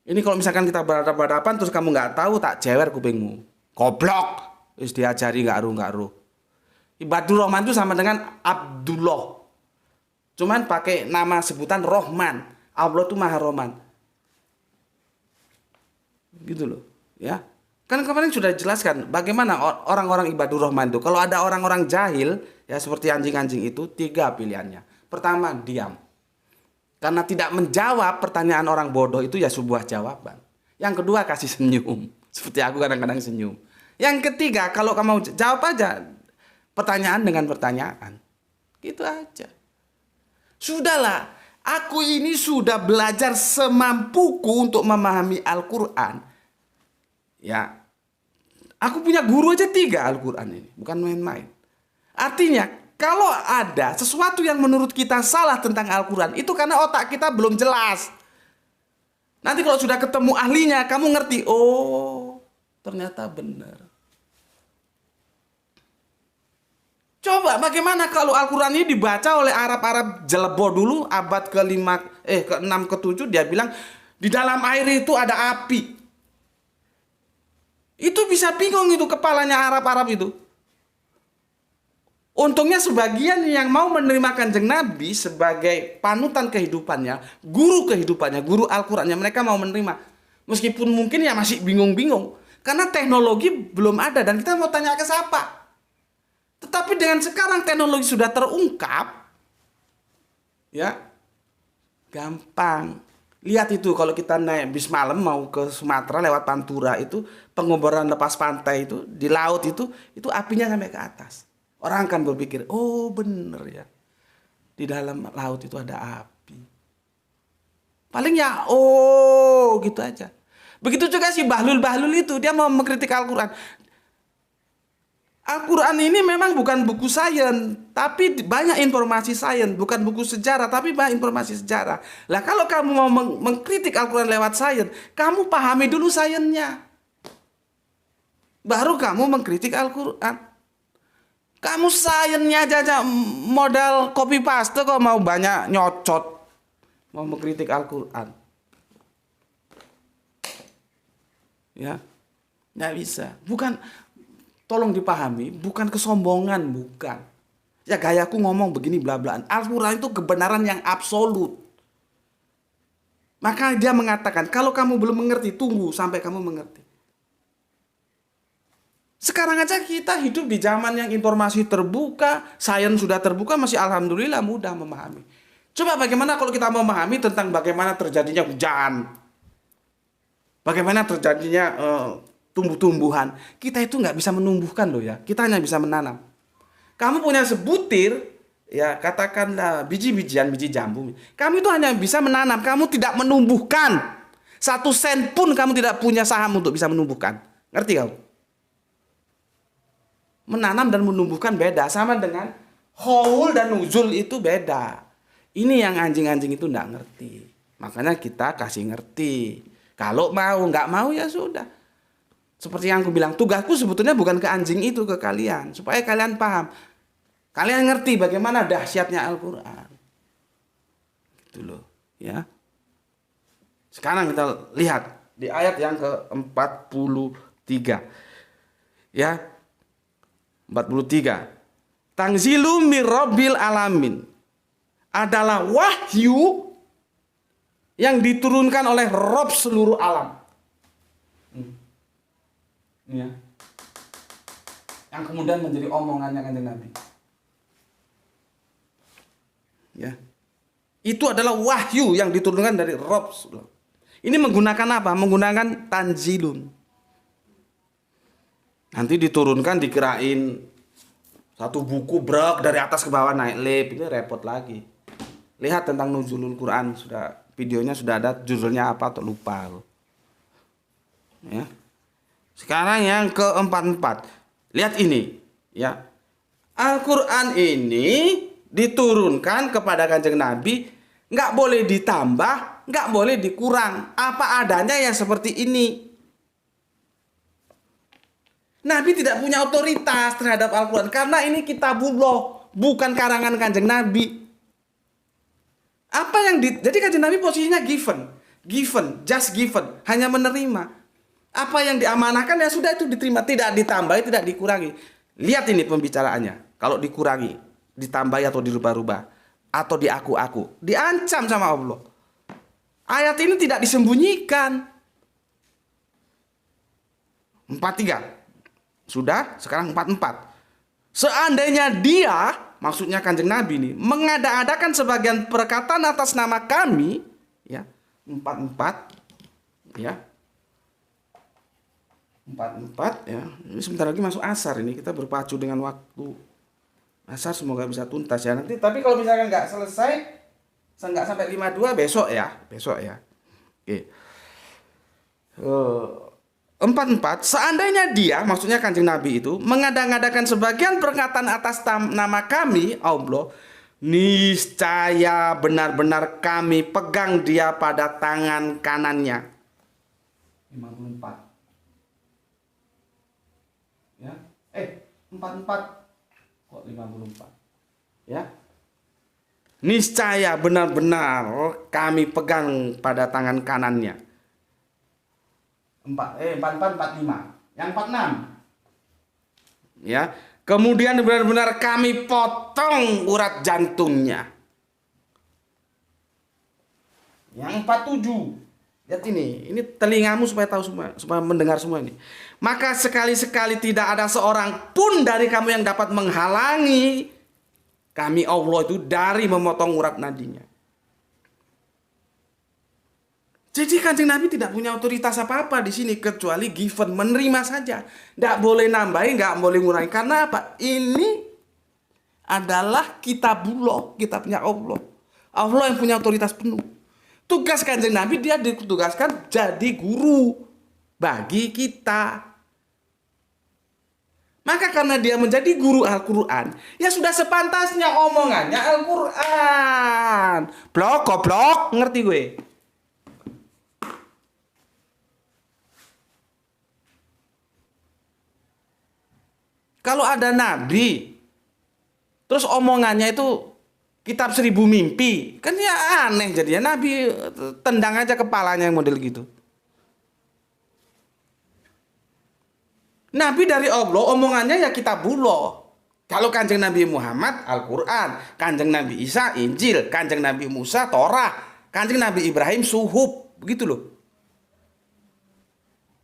Ini kalau misalkan kita berhadapan terus kamu nggak tahu, tak jewer kupingmu. Goblok. Terus diajari nggak ruh. Ibadur Rahman itu sama dengan Abdullah. Cuman pakai nama sebutan Rahman. Allah itu Maha Rahman. Gitu loh, ya. Kan kemarin sudah jelaskan bagaimana orang-orang Ibadur Rahman itu. Kalau ada orang-orang jahil, ya seperti anjing-anjing itu, 3 pilihannya. Pertama, diam. Karena tidak menjawab pertanyaan orang bodoh itu ya sebuah jawaban. Yang kedua, kasih senyum. Seperti aku kadang-kadang senyum. Yang ketiga, kalau kamu jawab aja pertanyaan dengan pertanyaan. Gitu aja. Sudahlah, aku ini sudah belajar semampuku untuk memahami Al-Quran. Ya, aku punya guru aja 3 Al-Quran ini, bukan main-main. Artinya, kalau ada sesuatu yang menurut kita salah tentang Al-Quran, itu karena otak kita belum jelas. Nanti kalau sudah ketemu ahlinya, kamu ngerti, oh ternyata benar. Coba bagaimana kalau Al-Quran ini dibaca oleh Arab-Arab jelebo dulu, abad ke-5, ke-6, ke-7, dia bilang, di dalam air itu ada api. Itu bisa bingung itu kepalanya Arab-Arab itu. Untungnya sebagian yang mau menerima Kanjeng Nabi sebagai panutan kehidupannya, guru Al-Qurannya, mereka mau menerima. Meskipun mungkin ya masih bingung-bingung. Karena teknologi belum ada dan kita mau tanya ke siapa. Tetapi dengan sekarang teknologi sudah terungkap, ya gampang. Lihat itu kalau kita naik bis malam mau ke Sumatera lewat Pantura itu, pengoboran lepas pantai itu, di laut itu apinya sampai ke atas. Orang akan berpikir, oh bener ya, di dalam laut itu ada api. Paling ya, oh gitu aja. Begitu juga si Bahlul itu, dia mau mengkritik Al-Quran. Al-Quran ini memang bukan buku sains, tapi banyak informasi sains. Bukan buku sejarah, tapi banyak informasi sejarah. Lah kalau kamu mau mengkritik Al-Quran lewat sains, kamu pahami dulu sainsnya. Baru kamu mengkritik Al-Quran. Kamu sainsnya aja modal copy paste kok mau banyak nyocot. Mau mengkritik Al-Quran. Ya, nggak bisa. Bukan, tolong dipahami, bukan kesombongan, bukan. Ya gayaku ngomong begini bla-blaan. Al-Quran itu kebenaran yang absolut. Maka dia mengatakan, kalau kamu belum mengerti, tunggu sampai kamu mengerti. Sekarang aja kita hidup di zaman yang informasi terbuka, sains sudah terbuka, masih alhamdulillah mudah memahami. Coba bagaimana kalau kita memahami tentang bagaimana terjadinya hujan, bagaimana terjadinya tumbuh-tumbuhan. Kita itu nggak bisa menumbuhkan loh ya, kita hanya bisa menanam. Kamu punya sebutir, ya katakanlah biji-bijian, biji jambu. Kamu itu hanya bisa menanam, kamu tidak menumbuhkan. 1 sen pun kamu tidak punya saham untuk bisa menumbuhkan. Ngerti kamu? Menanam dan menumbuhkan beda. Sama dengan haul dan nuzul itu beda. Ini yang anjing-anjing itu enggak ngerti. Makanya kita kasih ngerti. Kalau mau, nggak mau ya sudah. Seperti yang aku bilang, tugasku sebetulnya bukan ke anjing itu, ke kalian. Supaya kalian paham. Kalian ngerti bagaimana dahsyatnya Al-Quran. Gitu loh. Ya. Sekarang kita lihat di ayat yang ke-43. Ya. 43. Tanzilu mir rabbil alamin. Adalah wahyu yang diturunkan oleh Rob seluruh alam. Ya. Yang kemudian menjadi omongannya Kanjeng Nabi. Ya. Itu adalah wahyu yang diturunkan dari Rob. Ini menggunakan apa? Menggunakan tanzilun. Nanti diturunkan, dikirain satu buku brek dari atas ke bawah naik lip, ini repot lagi. Lihat tentang nuzulul Quran, sudah videonya sudah ada, judulnya apa atau lupa. Ya. Sekarang yang ke-44. Lihat ini, ya. Al-Quran ini diturunkan kepada Kanjeng Nabi, nggak boleh ditambah, nggak boleh dikurang. Apa adanya yang seperti ini. Nabi tidak punya otoritas terhadap Al-Quran. Karena ini kitabullah, bukan karangan Kanjeng Nabi. Jadi Kanjeng Nabi posisinya given, just given, hanya menerima. Apa yang diamanahkan ya sudah itu diterima, tidak ditambah, tidak dikurangi. Lihat ini pembicaraannya. Kalau dikurangi, ditambahi atau dirubah-rubah, atau diaku-aku, diancam sama Allah. Ayat ini tidak disembunyikan. 43. Sudah, sekarang 44. Seandainya dia, maksudnya Kanjeng Nabi ini, mengada-adakan sebagian perkataan atas nama kami, ya, 44, ya. 44 ya. Ini sebentar lagi masuk asar ini, kita berpacu dengan waktu. Asar semoga bisa tuntas ya nanti. Tapi kalau misalkan nggak selesai, nggak sampai 52 besok ya. Oke. 44, seandainya dia, maksudnya Kanjeng Nabi itu, mengada-ngadakan sebagian perkataan atas nama kami, Allah, niscaya benar-benar kami pegang dia pada tangan kanannya. 54. Ya. 44. Kok 54? Ya. Niscaya benar-benar kami pegang pada tangan kanannya. 44, 45. Yang 46. Ya. Kemudian benar-benar kami potong urat jantungnya. Yang 47. Lihat ini telingamu supaya tahu semua, supaya mendengar semua ini. Maka sekali-sekali tidak ada seorang pun dari kamu yang dapat menghalangi kami Allah itu dari memotong urat nadinya. Jadi Kanjeng Nabi tidak punya otoritas apa-apa di sini kecuali given, menerima saja. Tidak boleh nambahin, nggak boleh ngurangi. Karena apa? Ini adalah kitabullah, kitabnya Allah. Allah yang punya otoritas penuh. Tugas Kanjeng Nabi, dia ditugaskan jadi guru bagi kita. Maka karena dia menjadi guru Al-Quran, ya sudah sepantasnya omongannya Al-Quran. Blok, goblok, ngerti gue? Kalau ada nabi, terus omongannya itu kitab 1000 mimpi, kan ya aneh jadinya. Nabi tendang aja kepalanya yang model gitu. Nabi dari Allah, omongannya ya kitabullah. Kalau Kanjeng Nabi Muhammad, Al-Quran. Kanjeng Nabi Isa, Injil. Kanjeng Nabi Musa, Torah. Kanjeng Nabi Ibrahim, Suhuf. Begitu loh.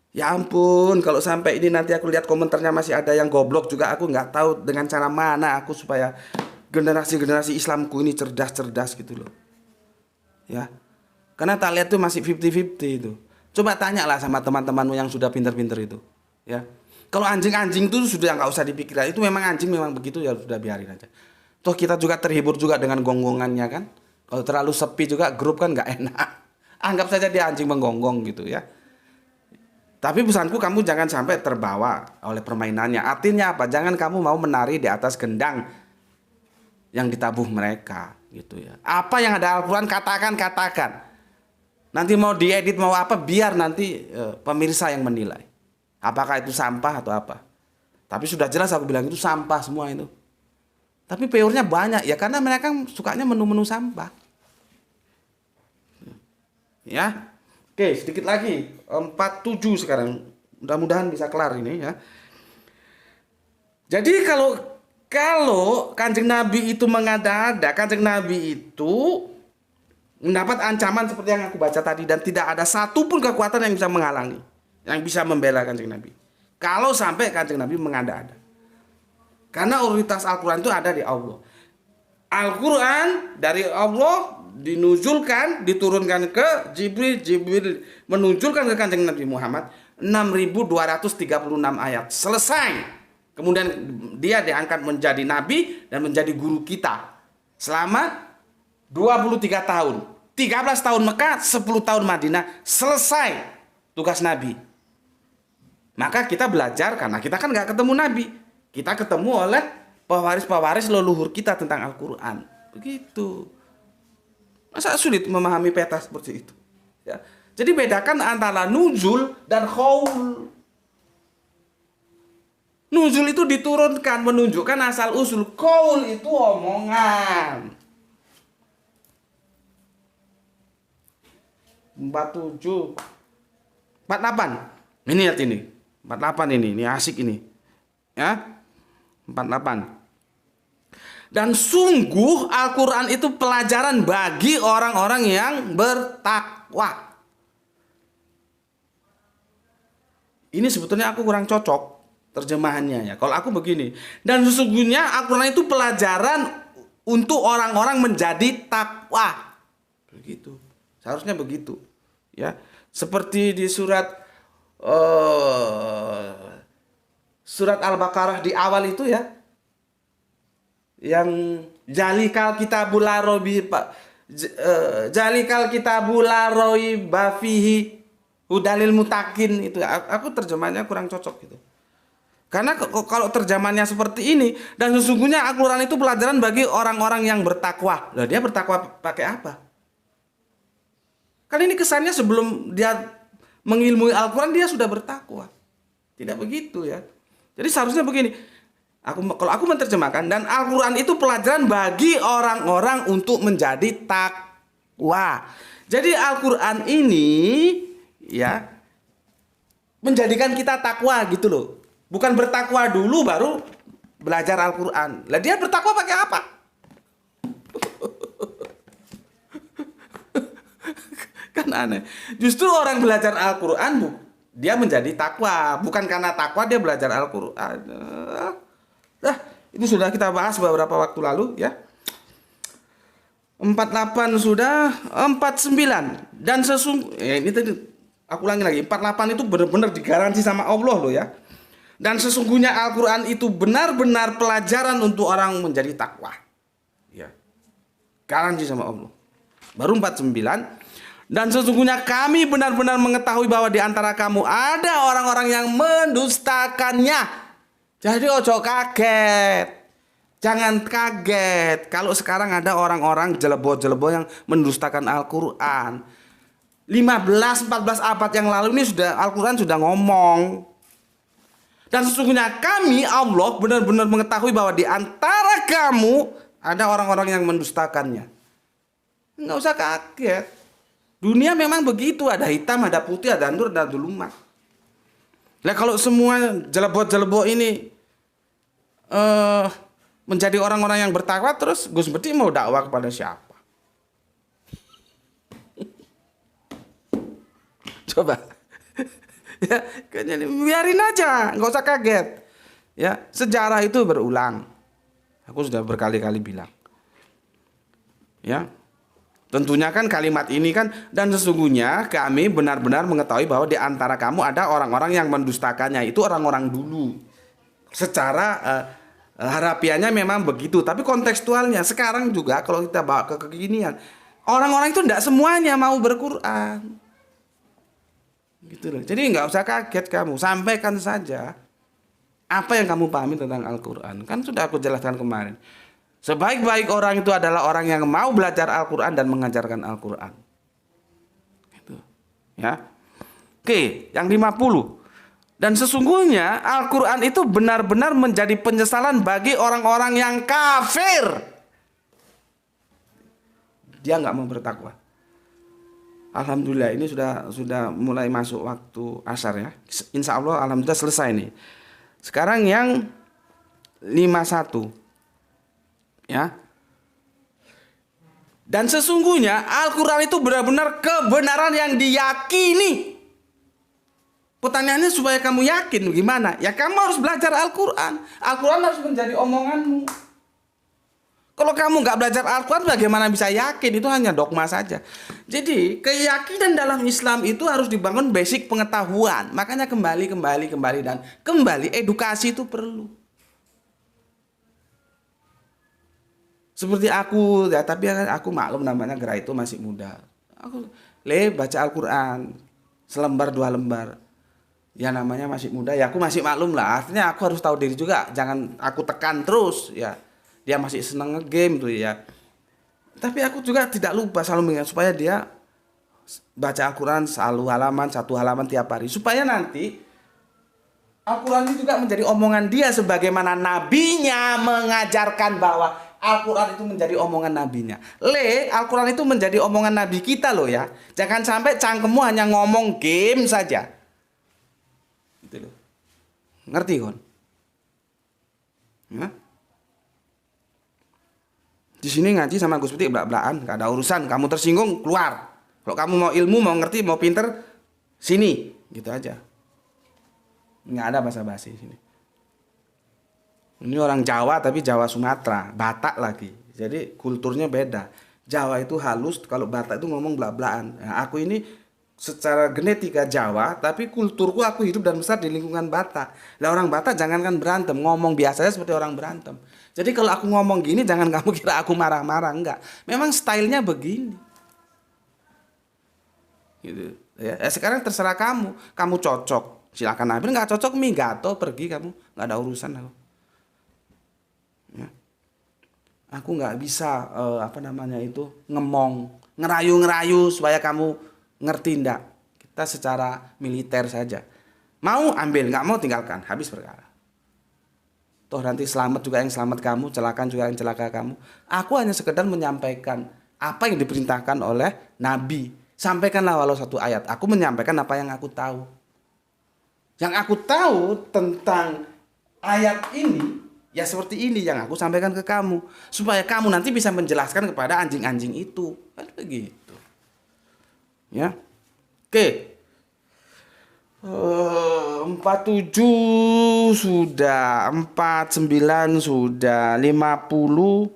Ya ampun, kalau sampai ini nanti aku lihat komentarnya masih ada yang goblok juga, aku nggak tahu dengan cara mana aku supaya generasi-generasi Islamku ini cerdas-cerdas gitu loh. Ya. Karena tak lihat tuh masih 50-50 itu. Coba tanyalah sama teman-temanmu yang sudah pinter-pinter itu. Ya. Kalau anjing-anjing itu sudah nggak usah dipikirkan. Itu memang anjing memang begitu, ya sudah biarin aja. Toh kita juga terhibur juga dengan gonggongannya kan. Kalau terlalu sepi juga grup kan nggak enak. Anggap saja dia anjing menggonggong gitu ya. Tapi pesanku, kamu jangan sampai terbawa oleh permainannya. Artinya apa? Jangan kamu mau menari di atas gendang yang ditabuh mereka gitu ya. Apa yang ada Al-Quran katakan. Nanti mau diedit mau apa, biar nanti pemirsa yang menilai. Apakah itu sampah atau apa. Tapi sudah jelas aku bilang itu sampah semua itu. Tapi peurnya banyak ya, karena mereka sukanya menu-menu sampah. Ya. Oke, sedikit lagi. 47 sekarang. Mudah-mudahan bisa kelar ini ya. Jadi kalau Kanjeng Nabi itu mengada-ada, Kanjeng Nabi itu mendapat ancaman seperti yang aku baca tadi, dan tidak ada satupun kekuatan yang bisa menghalangi, yang bisa membela Kanjeng Nabi. Kalau sampai Kanjeng Nabi mengada-ada. Karena otoritas Al-Quran itu ada di Allah. Al-Quran dari Allah dinuzulkan, diturunkan ke Jibril menunjukkan ke Kanjeng Nabi Muhammad 6236 ayat. Selesai. Kemudian dia diangkat menjadi nabi dan menjadi guru kita selama 23 tahun. 13 tahun Mekah, 10 tahun Madinah, selesai tugas nabi. Maka kita belajar, karena kita kan nggak ketemu nabi. Kita ketemu oleh pewaris-pewaris leluhur kita tentang Al-Quran. Begitu. Masa sulit memahami peta seperti itu? Ya. Jadi bedakan antara nuzul dan qaul. Nuzul itu diturunkan, menunjukkan asal usul. Qaul itu omongan. 47, 48. Ini lihat ini. 48 ini asik ini. Ya. 48. Dan sungguh Al-Quran itu pelajaran bagi orang-orang yang bertakwa. Ini sebetulnya aku kurang cocok terjemahannya ya. Kalau aku begini. Dan sesungguhnya Al-Quran itu pelajaran untuk orang-orang menjadi takwa. Begitu. Seharusnya begitu. Ya. Seperti di surat Al-Baqarah di awal itu ya. Yang jalikal kitabul arabi jalikal kitabul arabi fihi Hudalil mutakin itu. Aku terjemahnya kurang cocok gitu. Karena kalau terjemahannya seperti ini, dan sesungguhnya Al-Quran itu pelajaran bagi orang-orang yang bertakwa. Lah dia bertakwa pakai apa? Kan ini kesannya sebelum dia mengilmui Al-Quran dia sudah bertakwa. Tidak begitu ya. Jadi seharusnya begini. Kalau aku menerjemahkan, dan Al-Quran itu pelajaran bagi orang-orang untuk menjadi takwa. Jadi Al-Quran ini ya menjadikan kita takwa gitu loh. Bukan bertakwa dulu baru belajar Al-Quran. Lah dia bertakwa pakai apa? Kan aneh. Justru orang belajar Al-Quran dia menjadi takwa. Bukan karena takwa dia belajar Al-Quran. Nah, ini sudah kita bahas beberapa waktu lalu ya. 48 sudah, 49. Dan sesungguhnya ini tadi aku ulangi lagi. 48 itu benar-benar digaransi sama Allah loh ya. Dan sesungguhnya Al-Quran itu benar-benar pelajaran untuk orang menjadi takwa. Ya. Garansi sama Allah. Baru 49. Dan sesungguhnya kami benar-benar mengetahui bahwa di antara kamu ada orang-orang yang mendustakannya. Jadi ojo kaget. Jangan kaget kalau sekarang ada orang-orang jelebo-jelebo yang mendustakan Al-Quran. 15-14 abad yang lalu ini sudah Al-Quran sudah ngomong. Dan sesungguhnya kami Allah benar-benar mengetahui bahwa di antara kamu ada orang-orang yang mendustakannya. Nggak usah kaget. Dunia memang begitu, ada hitam, ada putih, ada nur, ada dulumat. Nah kalau semua jelebo-jelebo ini menjadi orang-orang yang bertakwa, terus Gus Bedi mau dakwah kepada siapa? Coba. Ya, biarin aja, nggak usah kaget. Ya, sejarah itu berulang. Aku sudah berkali-kali bilang. Ya, tentunya kan kalimat ini kan, dan sesungguhnya kami benar-benar mengetahui bahwa di antara kamu ada orang-orang yang mendustakannya. Itu orang-orang dulu. Secara harafiahnya memang begitu, tapi kontekstualnya sekarang juga kalau kita bawa ke kekinian, orang-orang itu tidak semuanya mau berquran. Gitu loh. Jadi nggak usah kaget kamu, sampaikan saja apa yang kamu pahami tentang Al-Quran. Kan sudah aku jelaskan kemarin. Sebaik-baik orang itu adalah orang yang mau belajar Al-Quran dan mengajarkan Al-Quran. Gitu. Ya. Oke, yang 50. Dan sesungguhnya Al-Quran itu benar-benar menjadi penyesalan bagi orang-orang yang kafir. Dia nggak mau bertakwa. Alhamdulillah ini sudah mulai masuk waktu asar ya. Insya Allah alhamdulillah selesai nih. Sekarang yang 51 ya. Dan sesungguhnya Al-Quran itu benar-benar kebenaran yang diyakini. Pertanyaannya supaya kamu yakin gimana? Ya kamu harus belajar Al-Quran. Al-Quran harus menjadi omonganmu. Kalau kamu nggak belajar Al-Quran bagaimana bisa yakin? Itu hanya dogma saja. Jadi keyakinan dalam Islam itu harus dibangun basic pengetahuan. Makanya kembali dan kembali edukasi itu perlu. Seperti aku ya, tapi aku maklum namanya Gerai itu masih muda. Aku baca Al-Quran selembar 2 lembar. Ya namanya masih muda ya, aku masih maklum lah. Artinya aku harus tahu diri juga. Jangan aku tekan terus ya. Dia masih senang nge-game tuh ya. Tapi aku juga tidak lupa selalu mengingat supaya dia baca Al-Quran satu halaman tiap hari. Supaya nanti Al-Quran itu juga menjadi omongan dia sebagaimana nabinya mengajarkan bahwa Al-Quran itu menjadi omongan nabinya. Al-Quran itu menjadi omongan nabi kita loh ya. Jangan sampai cangkemmu hanya ngomong game saja. Gitu loh. Ngerti kon? Ya? Di sini ngaji sama Gus Putih belak-belakan, gak ada urusan. Kamu tersinggung keluar. Kalau kamu mau ilmu, mau ngerti, mau pinter, sini, gitu aja. Nggak ada basa-basi sini. Ini orang Jawa tapi Jawa Sumatera, Batak lagi. Jadi kulturnya beda. Jawa itu halus, kalau Batak itu ngomong belak-belakan. Nah, aku ini secara genetika Jawa, tapi kulturku aku hidup dan besar di lingkungan Batak. Lah orang Batak jangankan berantem, ngomong biasanya seperti orang berantem. Jadi kalau aku ngomong gini jangan kamu kira aku marah-marah, enggak. Memang stylenya begini. Gitu. Ya, sekarang terserah kamu. Kamu cocok, silakan ambil. Nggak cocok, minggato, pergi kamu. Nggak ada urusan aku. Ya. Aku nggak bisa apa namanya itu ngemong, ngerayu-ngerayu supaya kamu ngerti ndak. Kita secara militer saja. Mau ambil, nggak mau tinggalkan. Habis perkara. Toh nanti selamat juga yang selamat kamu, celaka juga yang celaka kamu. Aku hanya sekedar menyampaikan apa yang diperintahkan oleh Nabi. Sampaikanlah walau satu ayat. Aku menyampaikan apa yang aku tahu. Yang aku tahu tentang ayat ini, ya seperti ini yang aku sampaikan ke kamu. Supaya kamu nanti bisa menjelaskan kepada anjing-anjing itu. Kan begitu. Ya. Oke. 47 sudah, 49 sudah, 50,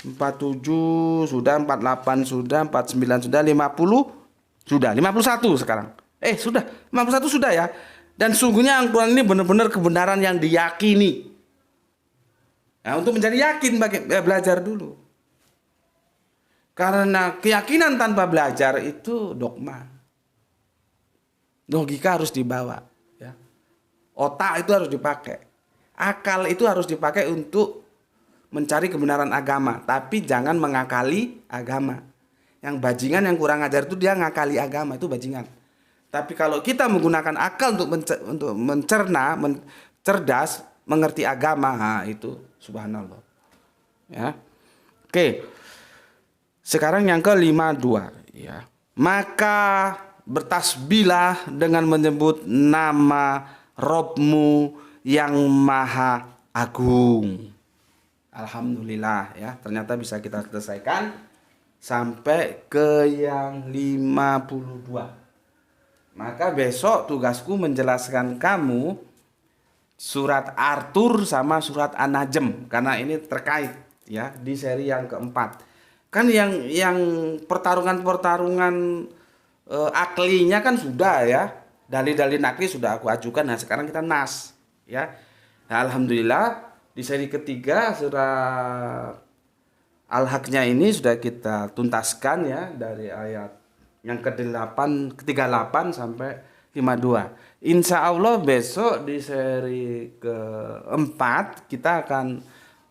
47 sudah, 48 sudah, 49 sudah, 50 sudah, 51 sekarang. Sudah, 51 sudah ya. Dan sungguhnya Al-Quran ini benar-benar kebenaran yang diyakini. Nah, untuk menjadi yakin belajar dulu. Karena keyakinan tanpa belajar itu dogma. Logika harus dibawa, ya. Otak itu harus dipakai. Akal itu harus dipakai untuk mencari kebenaran agama, tapi jangan mengakali agama. Yang bajingan, yang kurang ajar itu dia ngakali agama, itu bajingan. Tapi kalau kita menggunakan akal untuk mencerna, cerdas, mengerti agama, itu subhanallah. Ya. Oke. Sekarang yang ke-52, ya. Maka bertasbihlah dengan menyebut nama Robmu yang Maha Agung. Alhamdulillah ya, ternyata bisa kita selesaikan sampai ke yang 52. Maka besok tugasku menjelaskan kamu surat Ar-Tur sama surat An-Najm, karena ini terkait ya di seri yang keempat. Kan yang pertarungan aklinya kan sudah ya, dalil-dalil nakli sudah aku ajukan. Nah sekarang kita nas ya. Nah, alhamdulillah di seri ketiga surat Al-Haqqnya ini sudah kita tuntaskan ya, dari ayat yang ke-38 sampai 52. Insya Allah besok di seri keempat kita akan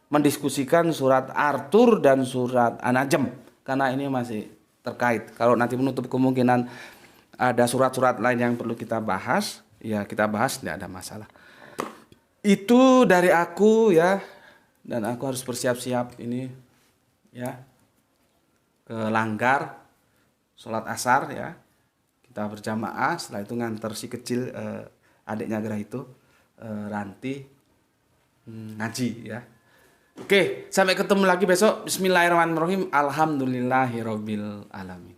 mendiskusikan surat Ar-Tur dan surat An-Najm, karena ini masih terkait. Kalau nanti menutup kemungkinan ada surat-surat lain yang perlu kita bahas, ya kita bahas, tidak ada masalah. Itu dari aku ya, dan aku harus bersiap-siap ini ya, ke Langgar sholat asar ya, kita berjamaah. Setelah itu nganter si kecil adiknya Gerah itu Ranti ngaji ya. Oke, sampai ketemu lagi besok. Bismillahirrahmanirrahim. Alhamdulillahirabbil alamin.